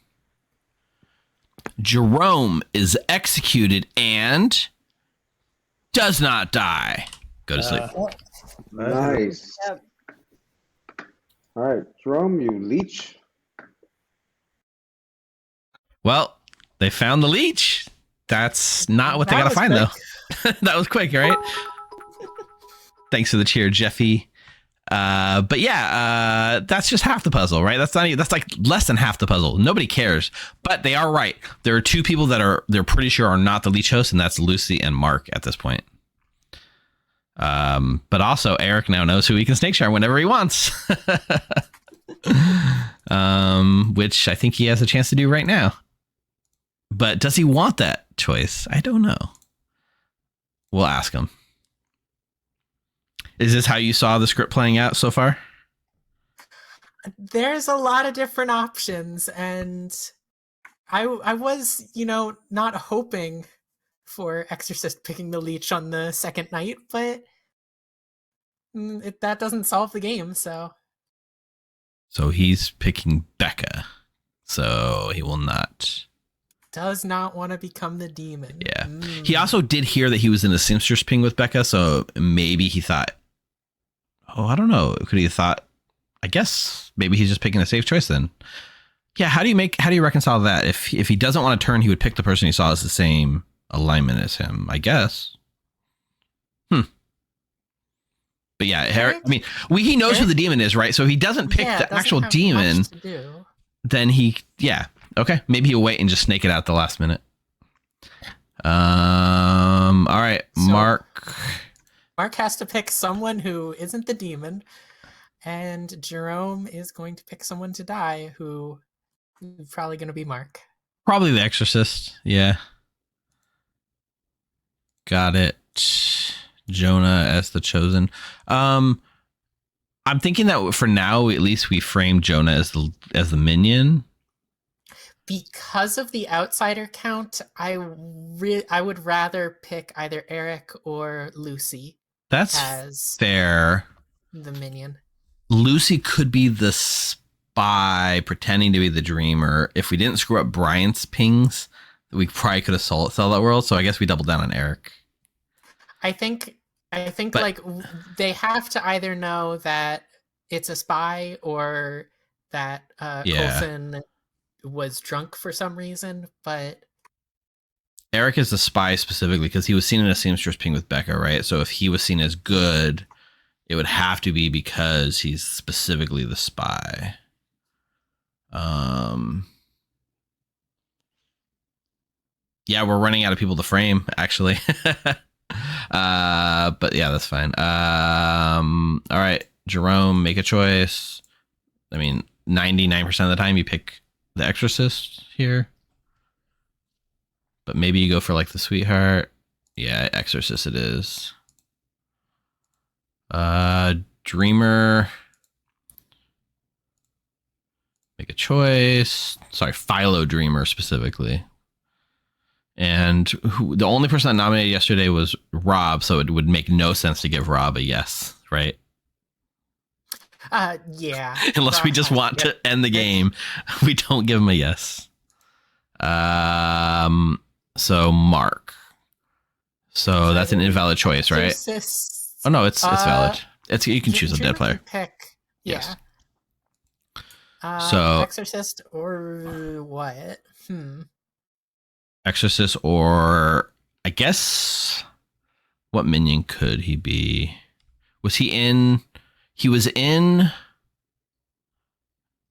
Jerome is executed and does not die. Go to sleep. Nice. Yep. All right, Jerome, you leech. Well, they found the leech. That's not what they That got to was find, quick. though. That was quick, right? Thanks for the cheer, Jeffy. But yeah, that's just half the puzzle, right? That's like less than half the puzzle. Nobody cares, but they are right. There are 2 people that they're pretty sure are not the leech host, and that's Lucy and Mark at this point. But also Eric now knows who he can snake charm whenever he wants. Which I think he has a chance to do right now. But does he want that choice? I don't know. We'll ask him. Is this how you saw the script playing out so far? There's a lot of different options, and I was, not hoping for Exorcist picking the leech on the second night, but that doesn't solve the game, so. So he's picking Becca. So he will not. Does not want to become the demon. Yeah. He also did hear that he was in a seamstress ping with Becca, so maybe he thought, I don't know. Could he have thought, I guess maybe he's just picking a safe choice then. Yeah, how do you reconcile that? If he doesn't want to turn, he would pick the person he saw as the same alignment as him, I guess. But yeah, Eric, I mean, he knows who the demon is, right? So if he doesn't pick the actual demon, then okay, maybe he'll wait and just snake it out at the last minute. All right, so Mark has to pick someone who isn't the demon, and Jerome is going to pick someone to die, who is probably going to be Mark. Probably the Exorcist, yeah. Got it. Jonah as the chosen. I'm thinking that for now, at least we frame Jonah as the minion. Because of the outsider count, I would rather pick either Eric or Lucy. That's as fair. The minion. Lucy could be the spy pretending to be the dreamer. If we didn't screw up Bryant's pings, we probably could have sold that world. So I guess we double down on Eric. I think like they have to either know that it's a spy or that Coulson was drunk for some reason, but Eric is the spy specifically because he was seen in a seamstress ping with Becca, right? So if he was seen as good, it would have to be because he's specifically the spy. Yeah, we're running out of people to frame, actually. But yeah, that's fine. All right, Jerome, make a choice. I mean, 99% of the time you pick the Exorcist here, but maybe you go for like the sweetheart. Yeah, Exorcist it is. Dreamer, make a choice. Sorry, Philo Dreamer specifically. And the only person that nominated yesterday was Rob, so it would make no sense to give Rob a yes, right? Yeah. Unless we just want to end the game, we don't give him a yes. So Mark. So that's an invalid choice, right? Oh no, it's valid. You can choose a dead player. Pick. Yeah. Yes. So Exorcist or what? Exorcist, or I guess what minion could he be? Was he in? He was in.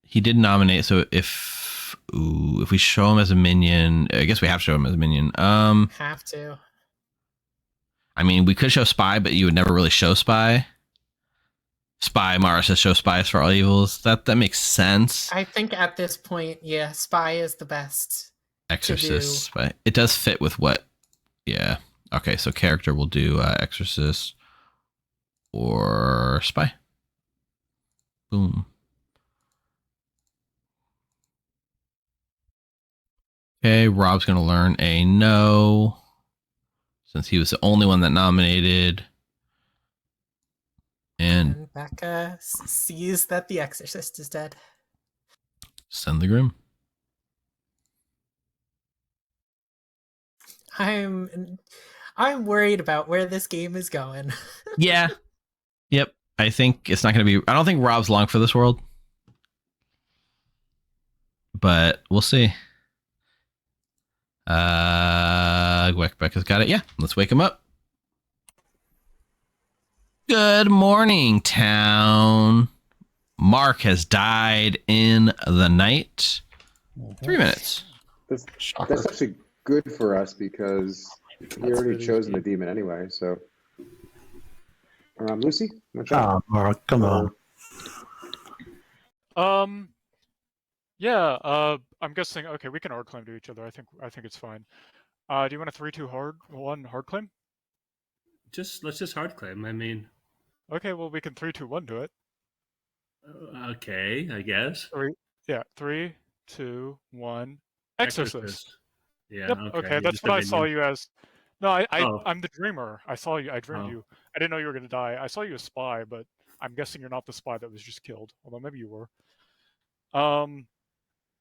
He did nominate. So if we show him as a minion, I guess we have to show him as a minion. Have to. I mean, we could show spy, but you would never really show spy. Spy, Mara says show spies for all evils. That makes sense. I think at this point, yeah, spy is the best. Exorcist spy. It does fit with what? Yeah. Okay, so character will do exorcist or spy. Boom. Okay, Rob's going to learn a no since he was the only one that nominated. And Becca sees that the exorcist is dead. send the Grim. I'm worried about where this game is going. Yeah. Yep. I think it's not going to be. I don't think Rob's long for this world. But we'll see. Becca's got it. Yeah. Let's wake him up. Good morning, town. Mark has died in the night. 3 minutes. That's actually good for us because he already really chosen the deep. demon anyway. So, Lucy, what's up? Mark, come on. Yeah. I'm guessing. Okay, we can hard claim to each other. I think it's fine. Do you want a 3-2 hard claim? Let's just hard claim. I mean, Okay, well we can 3-2-1 do it. okay, I guess. 3, 2, 1. Exorcist. Yeah. Yep. Okay, that's what I saw you as. No, Oh. I'm the dreamer. I saw you. I dreamed Oh. you. I didn't know you were gonna die. I saw you as spy, but I'm guessing you're not the spy that was just killed. Although maybe you were.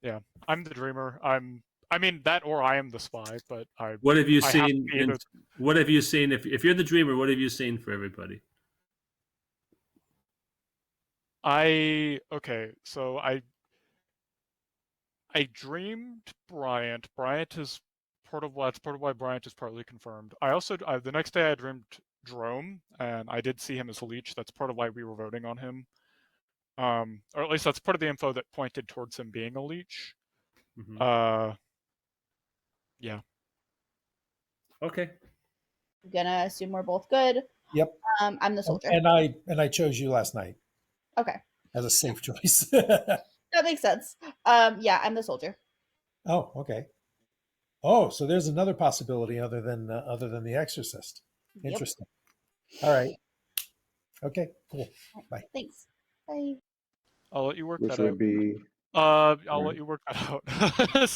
Yeah, I'm the dreamer. I mean that, or I am the spy. But What have you I have to seen? be the- What have you seen? If you're the dreamer, what have you seen for everybody? Okay, so I dreamed Bryant. Bryant is that's part of why Bryant is partly confirmed. I also the next day I dreamed Jerome, and I did see him as Lleech. That's part of why we were voting on him. Or at least that's part of the info that pointed towards him being a Lleech. Mhm. Yeah. Okay. I'm gonna assume we're both good. Yep. I'm the soldier. And I chose you last night Okay, as a safe choice. that makes sense. Yeah, I'm the soldier. Oh, okay. Oh, so there's another possibility other than the Exorcist. Yep. Interesting. All right. Okay. Cool. Bye. Thanks. Bye. I'll let you work Which that would out. be I'll let you work that out. But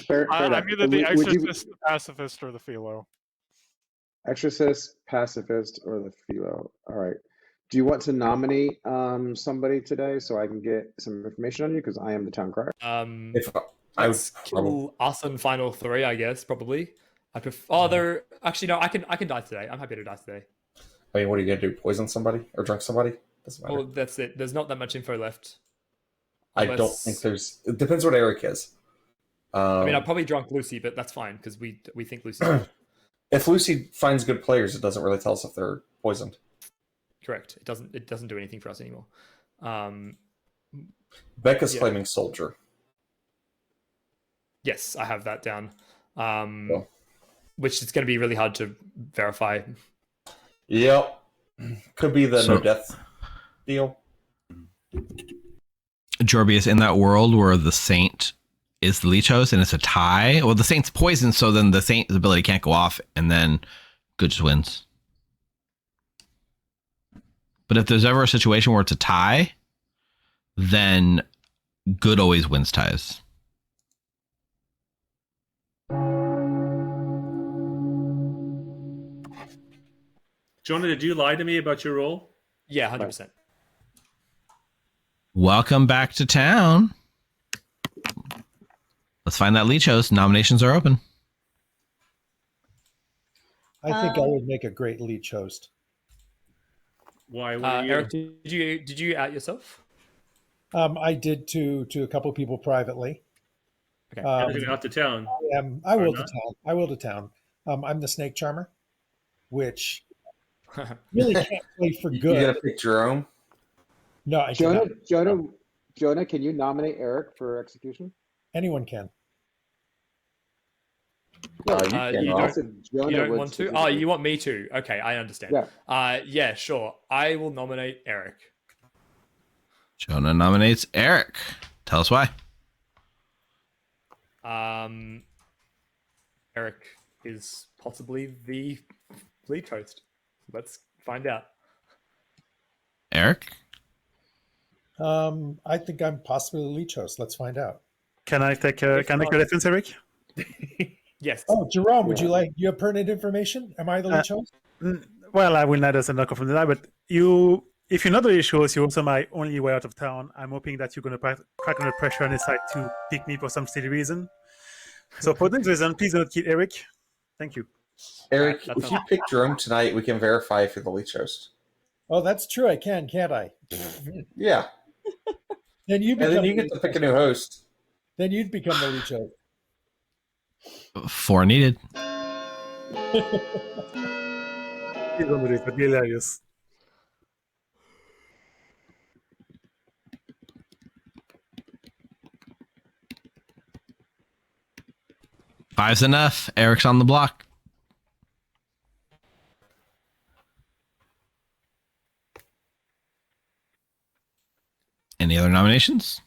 fair I'm enough. either the Would you exorcist, the pacifist, or the philo. exorcist, pacifist, or the philo? All right. Do you want to nominate somebody today so I can get some information on you? Because I am the town crier. If I would Let's kill us on final 3, I guess, probably. I prefer. Oh, there. Actually, no. I can die today. I'm happy to die today. I mean, what are you gonna do? Poison somebody or drink somebody? Doesn't matter. Well, that's it. There's not that much info left. I don't think there's. It depends what Eric is. I mean, I probably drunk Lucy, but that's fine because we think Lucy's dead. If Lucy finds good players, it doesn't really tell us if they're poisoned. Correct. It doesn't do anything for us anymore. Becca's Yeah. claiming soldier. Yes, I have that down. Cool. Which is going to be really hard to verify. Yep. Could be the So- no death deal. Jorbius, in that world where the saint is the Lleech host and it's a tie, well, the saint's poisoned, so then the saint's ability can't go off, and then good just wins. But if there's ever a situation where it's a tie, then good always wins ties. Jonah, did you lie to me about your role? Yeah, 100%. Welcome back to town. Let's find that Lleech host. Nominations are open. I think I would make a great Lleech host. Why? What are you? Eric, did you out yourself? I did to a couple people privately. Okay. You're going out to town. I will Or to not? town. I will to town. I'm the snake charmer, which really can't play for You good. gotta pick Jerome. No, I cannot. Jonah, can you nominate Eric for execution? Anyone can. You you can, don't- Rob. I said Jonah You don't would want to? Oh, specifically. you want me to? Okay, I understand. Yeah. Yeah, sure. I will nominate Eric. Jonah nominates Eric. Tell us why. Eric is possibly the lead host. Let's find out. Eric? I think I'm possibly the leech host. Let's find out. Can I take your defense, Eric? Yes. Oh, Jerome, would you like? You have pertinent information? Am I the leech host? Well, I will neither send a confirm that, but if you're not the leech host, you're also my only way out of town. I'm hoping that you're going to crack under pressure on his side to pick me for some silly reason. So for this reason, please don't kill Eric. Thank you. Eric, if you pick Jerome tonight, we can verify if you're the leech host. Oh, that's true. I can, can't I? Yeah. Then you And then you get to pick a new host. Then you'd become the leech host. 4 needed. Please don't do this. That'd be hilarious. Five's enough. Eric's on the block. Any other nominations?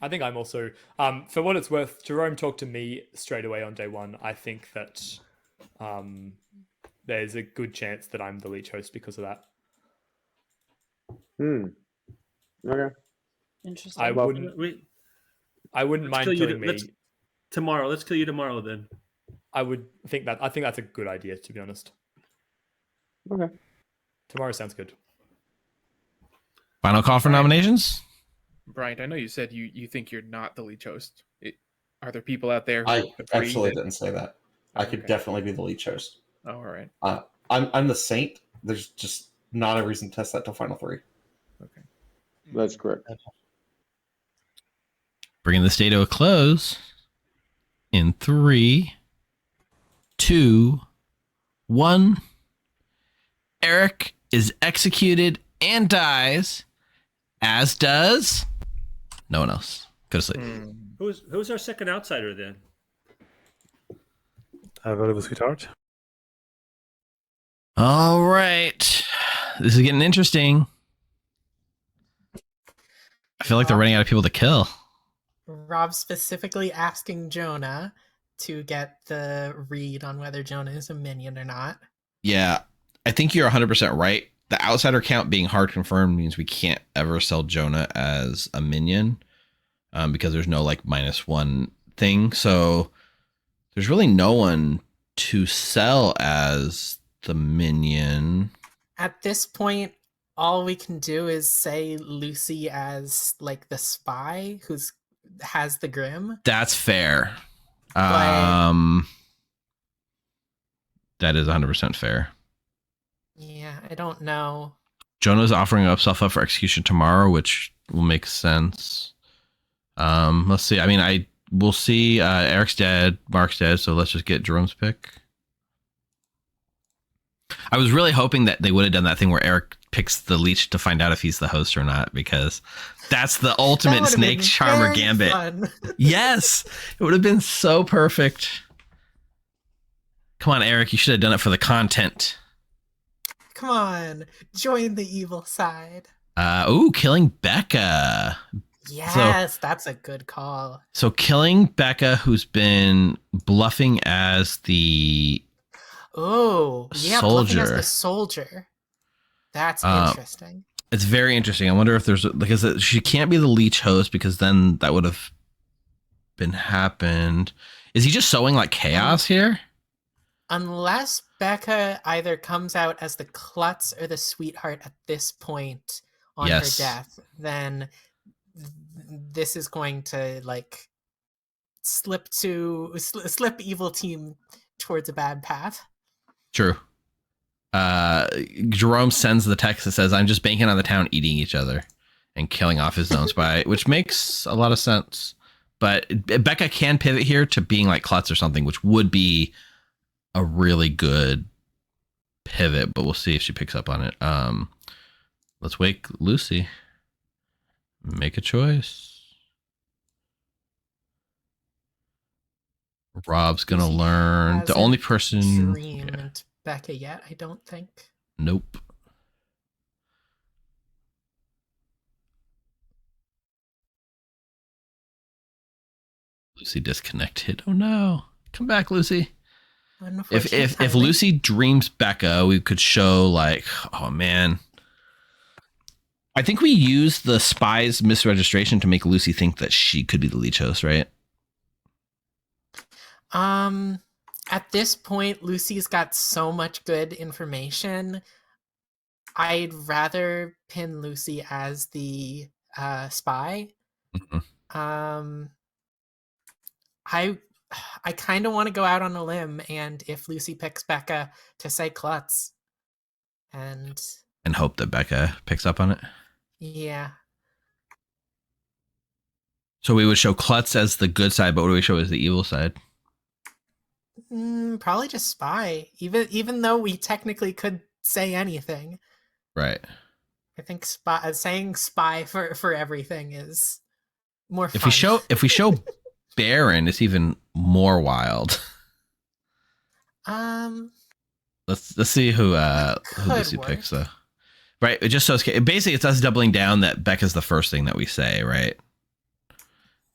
I think I'm also, for what it's worth, Jerome talked to me straight away on day one. I think that there's a good chance that I'm the leech host because of that. Okay. Interesting. I wouldn't mind killing me. Tomorrow. Let's kill you tomorrow then. I think that's a good idea, to be honest. Okay. Tomorrow sounds good. Final call for nominations? Bryant, I know you said you think you're not the leech host. Are there people out there who I agree absolutely that- didn't say that. I could Okay. definitely be the leech host. Oh, all right. I'm the saint. There's just not a reason to test that till final 3. Okay. That's correct. Bringing this day to a close in 3, 2, 1. Eric is executed and dies, as does no one else. Go to sleep. Who's our second outsider then? Available, sweetheart. All right. This is getting interesting. I feel like they're running out of people to kill. Rob specifically asking Jonah to get the read on whether Jonah is a minion or not. Yeah, I think you're 100% right. The outsider count being hard confirmed means we can't ever sell Jonah as a minion because there's no like -1 thing. So there's really no one to sell as the minion. At this point, all we can do is say Lucy as like the spy who's has the Grim. That's fair. But- That is 100% fair. Yeah, I don't know. Jonah's offering himself up for execution tomorrow, which will make sense. Let's see. I mean, we'll see. Eric's dead, Mark's dead, so let's just get Jerome's pick. I was really hoping that they would have done that thing where Eric picks the leech to find out if he's the host or not, because that's the ultimate would've snake been charmer very gambit. fun. Yes, it would have been so perfect. Come on, Eric, you should have done it for the content. Come on, join the evil side. Killing Becca. Yes, that's a good call. So killing Becca, who's been bluffing as the Oh, yeah, bluffing as soldier. the soldier. That's Uh, interesting. It's very interesting. I wonder if there's because she can't be the leech host because then that would have been happened. Is he just sowing like chaos here? Unless Becca either comes out as the klutz or the sweetheart at this point on Yes. her death, then this is going to like slip evil team towards a bad path. True. Jerome sends the text that says, "I'm just banking on the town eating each other and killing off his own spy," which makes a lot of sense. But Becca can pivot here to being like klutz or something, which would be a really good pivot, but we'll see if she picks up on it. Let's wake Lucy. Make a choice. Rob's gonna Lucy learn. The hasn't only person. Dreamed Becca yet, I don't think. Nope. Lucy disconnected. Oh no. Come back, Lucy. If Unfortunately. Lucy dreams Becca, we could show like, oh man. I think we used the spy's misregistration to make Lucy think that she could be the Lleech host, right? At this point, Lucy's got so much good information. I'd rather pin Lucy as the spy. Mhm. I kind of want to go out on a limb, and if Lucy picks Becca, to say Klutz. And hope that Becca picks up on it. yeah. So we would show Klutz as the good side, but what do we show as the evil side? Probably just spy. Even though we technically could say anything. Right. I think saying spy for everything is more fun. If we show Baron, it's even more wild. Let's see who Lucy work. picks though. Right. It just shows basically it's us doubling down that Becca's the first thing that we say, right?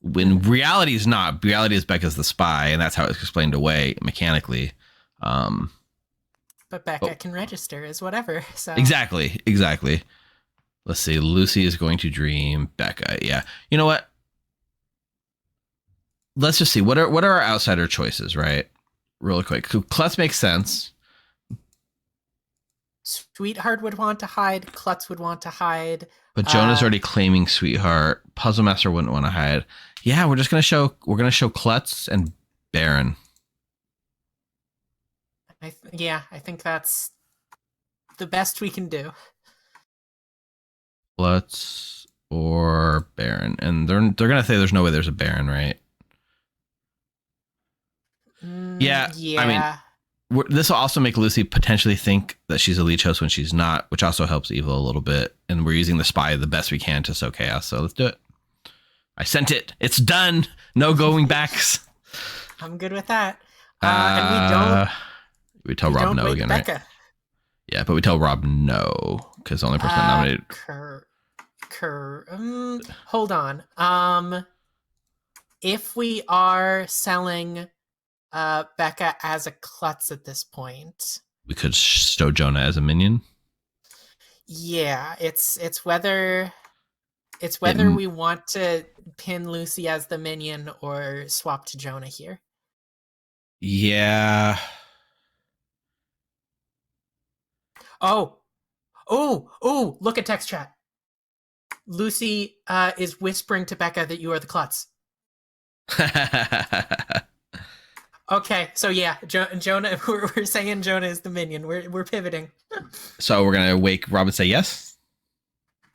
When reality is not. Reality is Becca's the spy, and that's how it's explained away mechanically. But Becca can register as whatever. So Exactly. Let's see. Lucy is going to dream Becca. Yeah. You know what? Let's just see. What are our outsider choices, right? Really quick. Klutz makes sense. Sweetheart would want to hide. Klutz would want to hide. But Jonah's already claiming Sweetheart. Puzzle Master wouldn't want to hide. Yeah, we're gonna show Klutz and Baron. I think that's the best we can do. Klutz or Baron, and they're gonna say there's no way there's a Baron, right? Yeah. I mean, this will also make Lucy potentially think that she's a Lleech host when she's not, which also helps Evil a little bit. And we're using the spy the best we can to sow chaos. So let's do it. I sent it. It's done. No going backs. I'm good with that. And we tell Rob no again, Becca. right? Yeah, but we tell Rob no because the only person that nominated. Hold on. If we are selling Becca as a Klutz at this point, we could stow Jonah as a minion. Yeah, it's whether we want to pin Lucy as the minion or swap to Jonah here. Yeah. Oh, look at text chat. Lucy is whispering to Becca that you are the Klutz. Okay, so yeah, Jonah. We're saying Jonah is the minion. We're pivoting. So we're gonna wake Rob and say yes.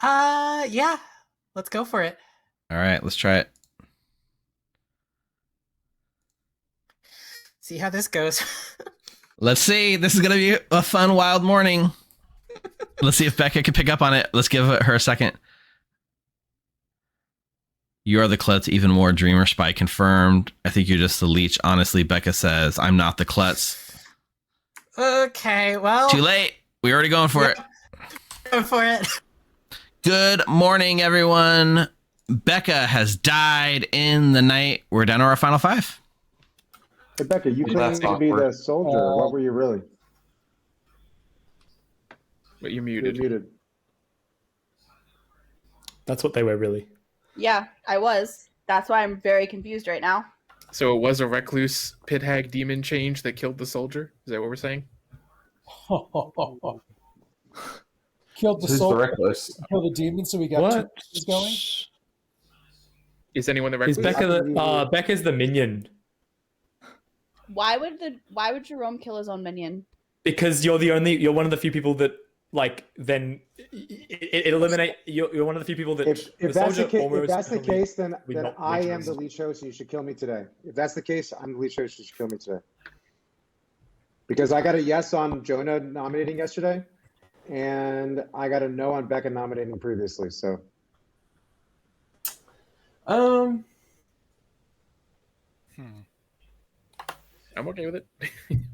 Yeah, let's go for it. All right, let's try it. See how this goes. Let's see. This is gonna be a fun, wild morning. Let's see if Becca can pick up on it. Let's give her a second. You are the Klutz, even more Dreamer Spy confirmed. I think you're just the Lleech. Honestly, Becca says, I'm not the Klutz. Okay, well. Too late. We're already going for it. Going for it. Good morning, everyone. Becca has died in the night. We're down to our final five. Hey, Becca, you claimed to be the soldier. What were you really? But you're muted. You're muted. That's what they were really. Yeah, I was. That's why I'm very confused right now. So it was a recluse pit hag demon change that killed the soldier? Is that what we're saying? Killed the Who's soul, the recluse? killed the demon, so we got What? two things going. Is anyone the Is recluse? Becca's the minion? Why would Jerome kill his own minion? Because you're one of the few people that then it eliminate. You're one of the few people that If that's the case, then I am the Lleech host, and you should kill me today. If that's the case, I'm the Lleech host. You should kill me today. Because I got a yes on Jonah nominating yesterday, and I got a no on Becca nominating previously. So, I'm okay with it.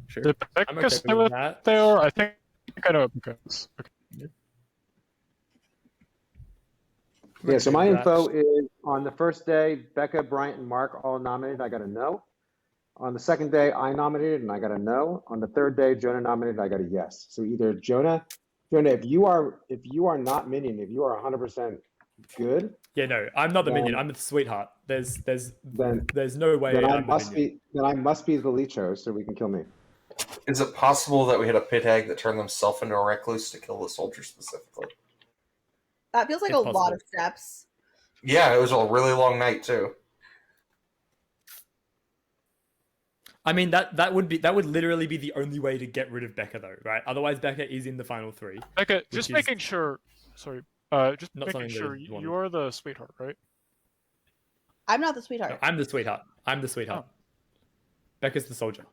Sure. Did Becca stay with there? I think I know. Okay. yeah. So my info is On the first day, Becca, Bryant, and Mark all nominated. I got a no. On the second day, I nominated and I got a no. On the third day, Jonah nominated. I got a yes. So either Jonah, if you are not minion, if you are 100% good, Yeah, no, I'm not the minion. Then- I'm the sweetheart. There's then no way then I I'm the must minion. I must be the Lleech host, so we can kill me. Is it possible that we had a pit hag that turned themselves into a recluse to kill the soldier specifically? That feels like It's a lot possible. of steps. Yeah, it was a really long night too. I mean, that would literally be the only way to get rid of Becca, though, right? Otherwise, Becca is in the final 3. Becca, just is making sure. Sorry, just not making something sure that you want. you're the sweetheart, right? I'm not the No, sweetheart. I'm the sweetheart. I'm the sweetheart. Becca's the soldier.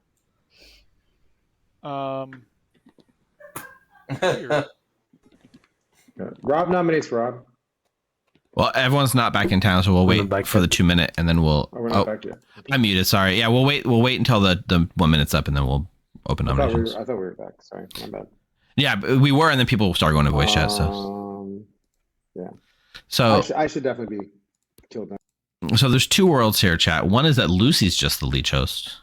Weird. Rob nominates Rob. Well, everyone's not back in town, so we'll We're wait not back for the 2 minute, and then we'll. Oh, we're not back yet. I'm muted. Sorry. Yeah, we'll wait. We'll wait until the 1 minute's up, and then we'll open I thought nominations. we were back. Sorry, my bad. Yeah, but we were, and then people started going to voice chat. So, Yeah. so, I should definitely be killed now. so there's 2 worlds here, chat. One is that Lucy's just the Lleech host,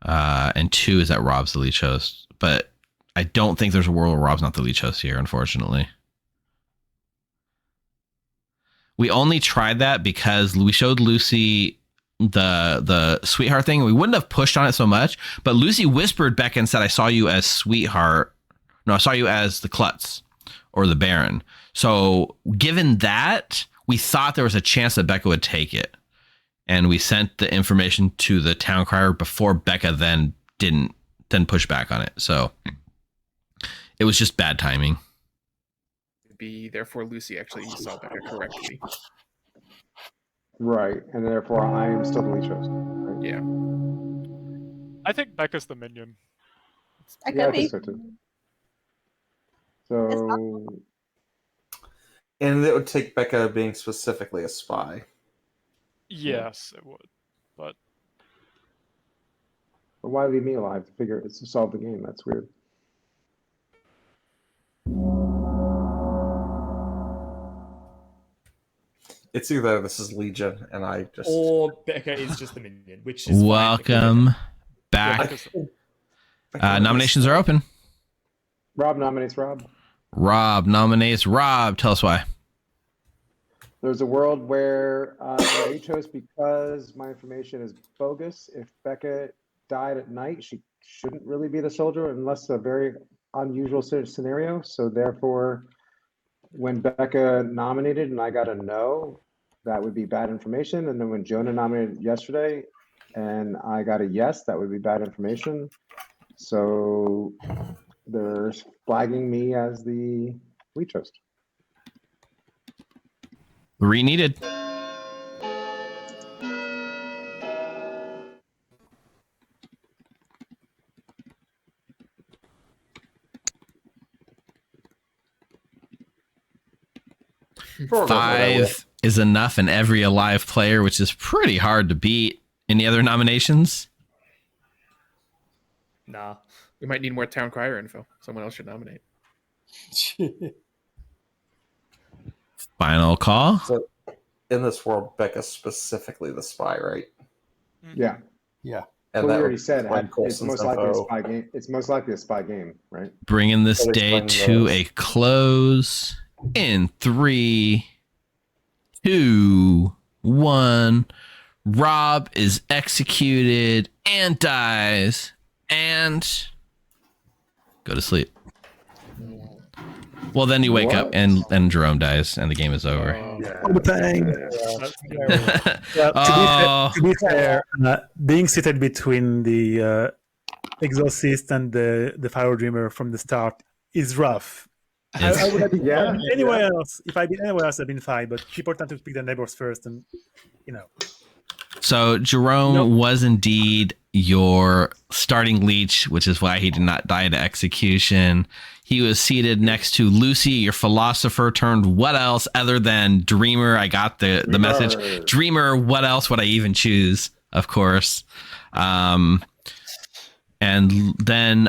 and 2 is that Rob's the Lleech host. But I don't think there's a world where Rob's not the Lleech host here, unfortunately. We only tried that because we showed Lucy the sweetheart thing. We wouldn't have pushed on it so much, but Lucy whispered Becca and said, "I saw you as sweetheart. No, I saw you as the klutz or the Baron." So given that, we thought there was a chance that Becca would take it, and we sent the information to the town crier before Becca then push back on it. So it was just bad timing. Be therefore Lucy actually saw Becca correctly. Right, and therefore I am still the Lleech host. Right? Yeah. I think Becca's the minion. I could Yeah, I be. think so too. So And it would take Becca being specifically a spy. Yes, it would. But why leave me alive to solve the game? That's weird. It's either this is Legion and I just Or Becca is just the minion, which is Welcome back. Becca's Nominations are open. Rob nominates Rob. Rob nominates Rob. Tell us why. There's a world where they chose because my information is bogus. If Becca died at night, she shouldn't really be the soldier unless a very unusual scenario. So therefore, when Becca nominated and I got a no, that would be bad information. And then when Jonah nominated yesterday and I got a yes, that would be bad information. So they're flagging me as the Lleech host. Re-needed. Five is enough in every alive player, which is pretty hard to beat. Any other nominations? Nah. We might need more town crier info. Someone else should nominate. Final call. So in this world, Becca's specifically the spy, right? Yeah. Yeah. And we that already would said explain it's Coulson's most likely a info. spy game. It's most likely a spy game, right? Bringing this That day explains to those. a close in 3, 2, 1. Rob is executed and dies and go to sleep. Well, then you wake up and Jerome dies and the game is over. Yeah, to be fair, being seated between the Exorcist and the Fire Dreamer from the start is rough. I would have been anywhere else. If I'd been anywhere else, I'd been fine. But people tend to pick their neighbors first, and you know. So Jerome was indeed your starting Lleech, which is why he did not die to execution. He was seated next to Lucy, your philosopher turned what else other than Dreamer. I got the message. Dreamer, what else would I even choose? Of course. And then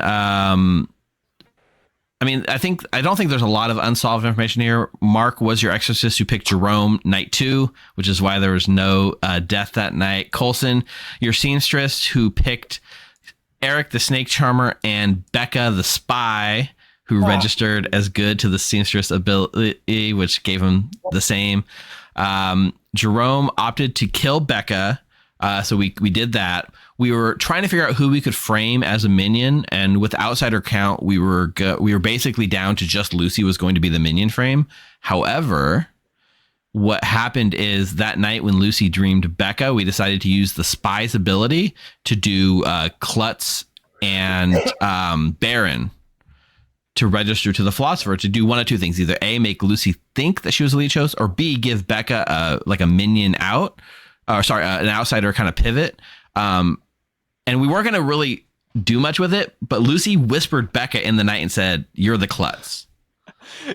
I mean, I don't think there's a lot of unsolved information here. Mark was your exorcist who picked Jerome night 2, which is why there was no death that night. Coulson, your seamstress who picked Eric the snake charmer and Becca the spy who registered as good to the seamstress ability, which gave him the same. Jerome opted to kill Becca. So we did that. We were trying to figure out who we could frame as a minion, and with outsider count, we were basically down to just Lucy was going to be the minion frame. However, what happened is that night when Lucy dreamed Becca, we decided to use the spy's ability to do Klutz and Baron to register to the philosopher to do one of two things: either A, make Lucy think that she was a Lleech host, or B, give Becca a minion out. Or sorry, an outsider kind of pivot. And we weren't going to really do much with it, but Lucy whispered Becca in the night and said, "You're the Klutz."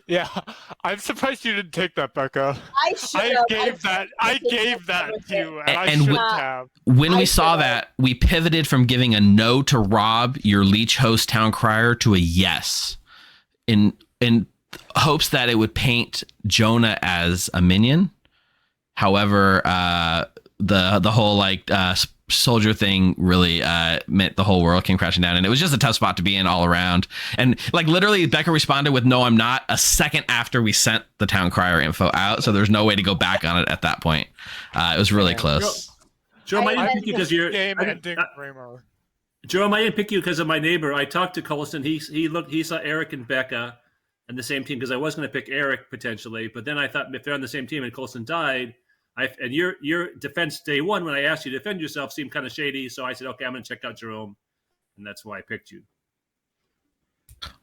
Yeah, I'm surprised you didn't take that, Becca. I gave that to you, and I shouldn't have. When we saw that, we pivoted from giving a no to Rob, your Lleech host town crier, to a yes, in hopes that it would paint Jonah as a minion. However, the whole soldier thing really meant the whole world came crashing down, and it was just a tough spot to be in all around. And literally Becca responded with "No, I'm not" a second after we sent the town crier info out, so there's no way to go back on it at that point. It was really close. Jerome, I didn't pick you because you're Jerome, I didn't pick you because of my neighbor. I talked to Coulson. He saw Eric and Becca on the same team, because I was going to pick Eric potentially, but then I thought if they're on the same team and Coulson died, and your defense day one, when I asked you to defend yourself, seemed kind of shady. So I said, okay, I'm going to check out Jerome. And that's why I picked you.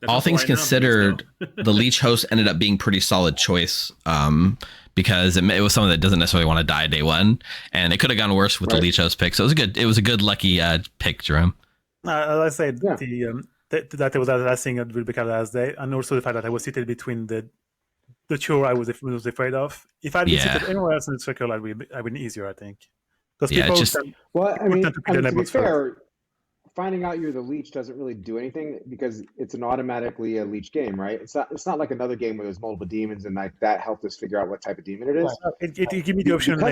All things considered, the Lleech host ended up being pretty solid choice because it was someone that doesn't necessarily want to die day one. And it could have gone worse with the Lleech host pick. So it was a good lucky pick, Jerome. As I said, that was the last thing that will become the last day. And also the fact that I was seated between the two I was afraid of. If I'd been seated anywhere else in the circle, I'd been easier, I think. Because to be fair, finding out you're the Lleech doesn't really do anything because it's an automatically a Lleech game, right? It's not like another game where there's multiple demons and that helped us figure out what type of demon it is. It gave me the option to say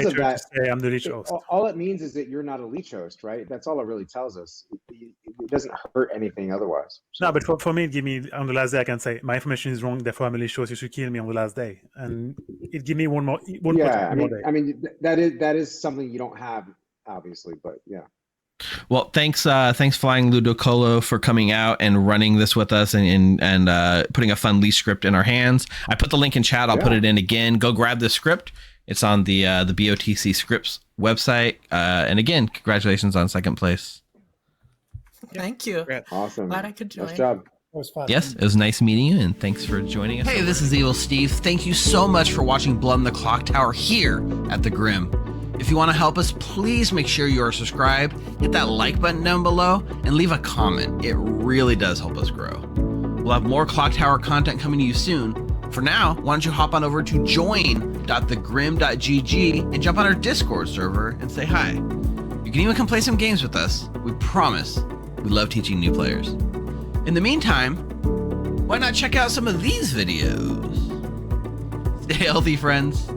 I'm the Lleech host. All it means is that you're not a Lleech host, right? That's all it really tells us. It doesn't hurt anything otherwise. So. No, but for me, it gave me on the last day I can say my information is wrong, therefore I'm a Lleech host. You should kill me on the last day, and it gave me one more day. I mean that is something you don't have, obviously, but yeah. Well, thanks Flying Ludicolo for coming out and running this with us and putting a fun Lleech script in our hands. I put the link in chat. I'll put it in again. Go grab the script. It's on the BOTC Scripts website. And again, congratulations on second place. Thank you. Awesome. Glad I could join. Nice job. It was fun. Yes, it was nice meeting you, and thanks for joining us. Hey, this is Evil Steve. Thank you so much for watching Blood in the Clocktower here at the Grim. If you want to help us, please make sure you are subscribed, hit that like button down below, and leave a comment. It really does help us grow. We'll have more Clocktower content coming to you soon. For now, why don't you hop on over to join.thegrim.gg and jump on our Discord server and say hi. You can even come play some games with us. We promise we love teaching new players. In the meantime, why not check out some of these videos? Stay healthy, friends.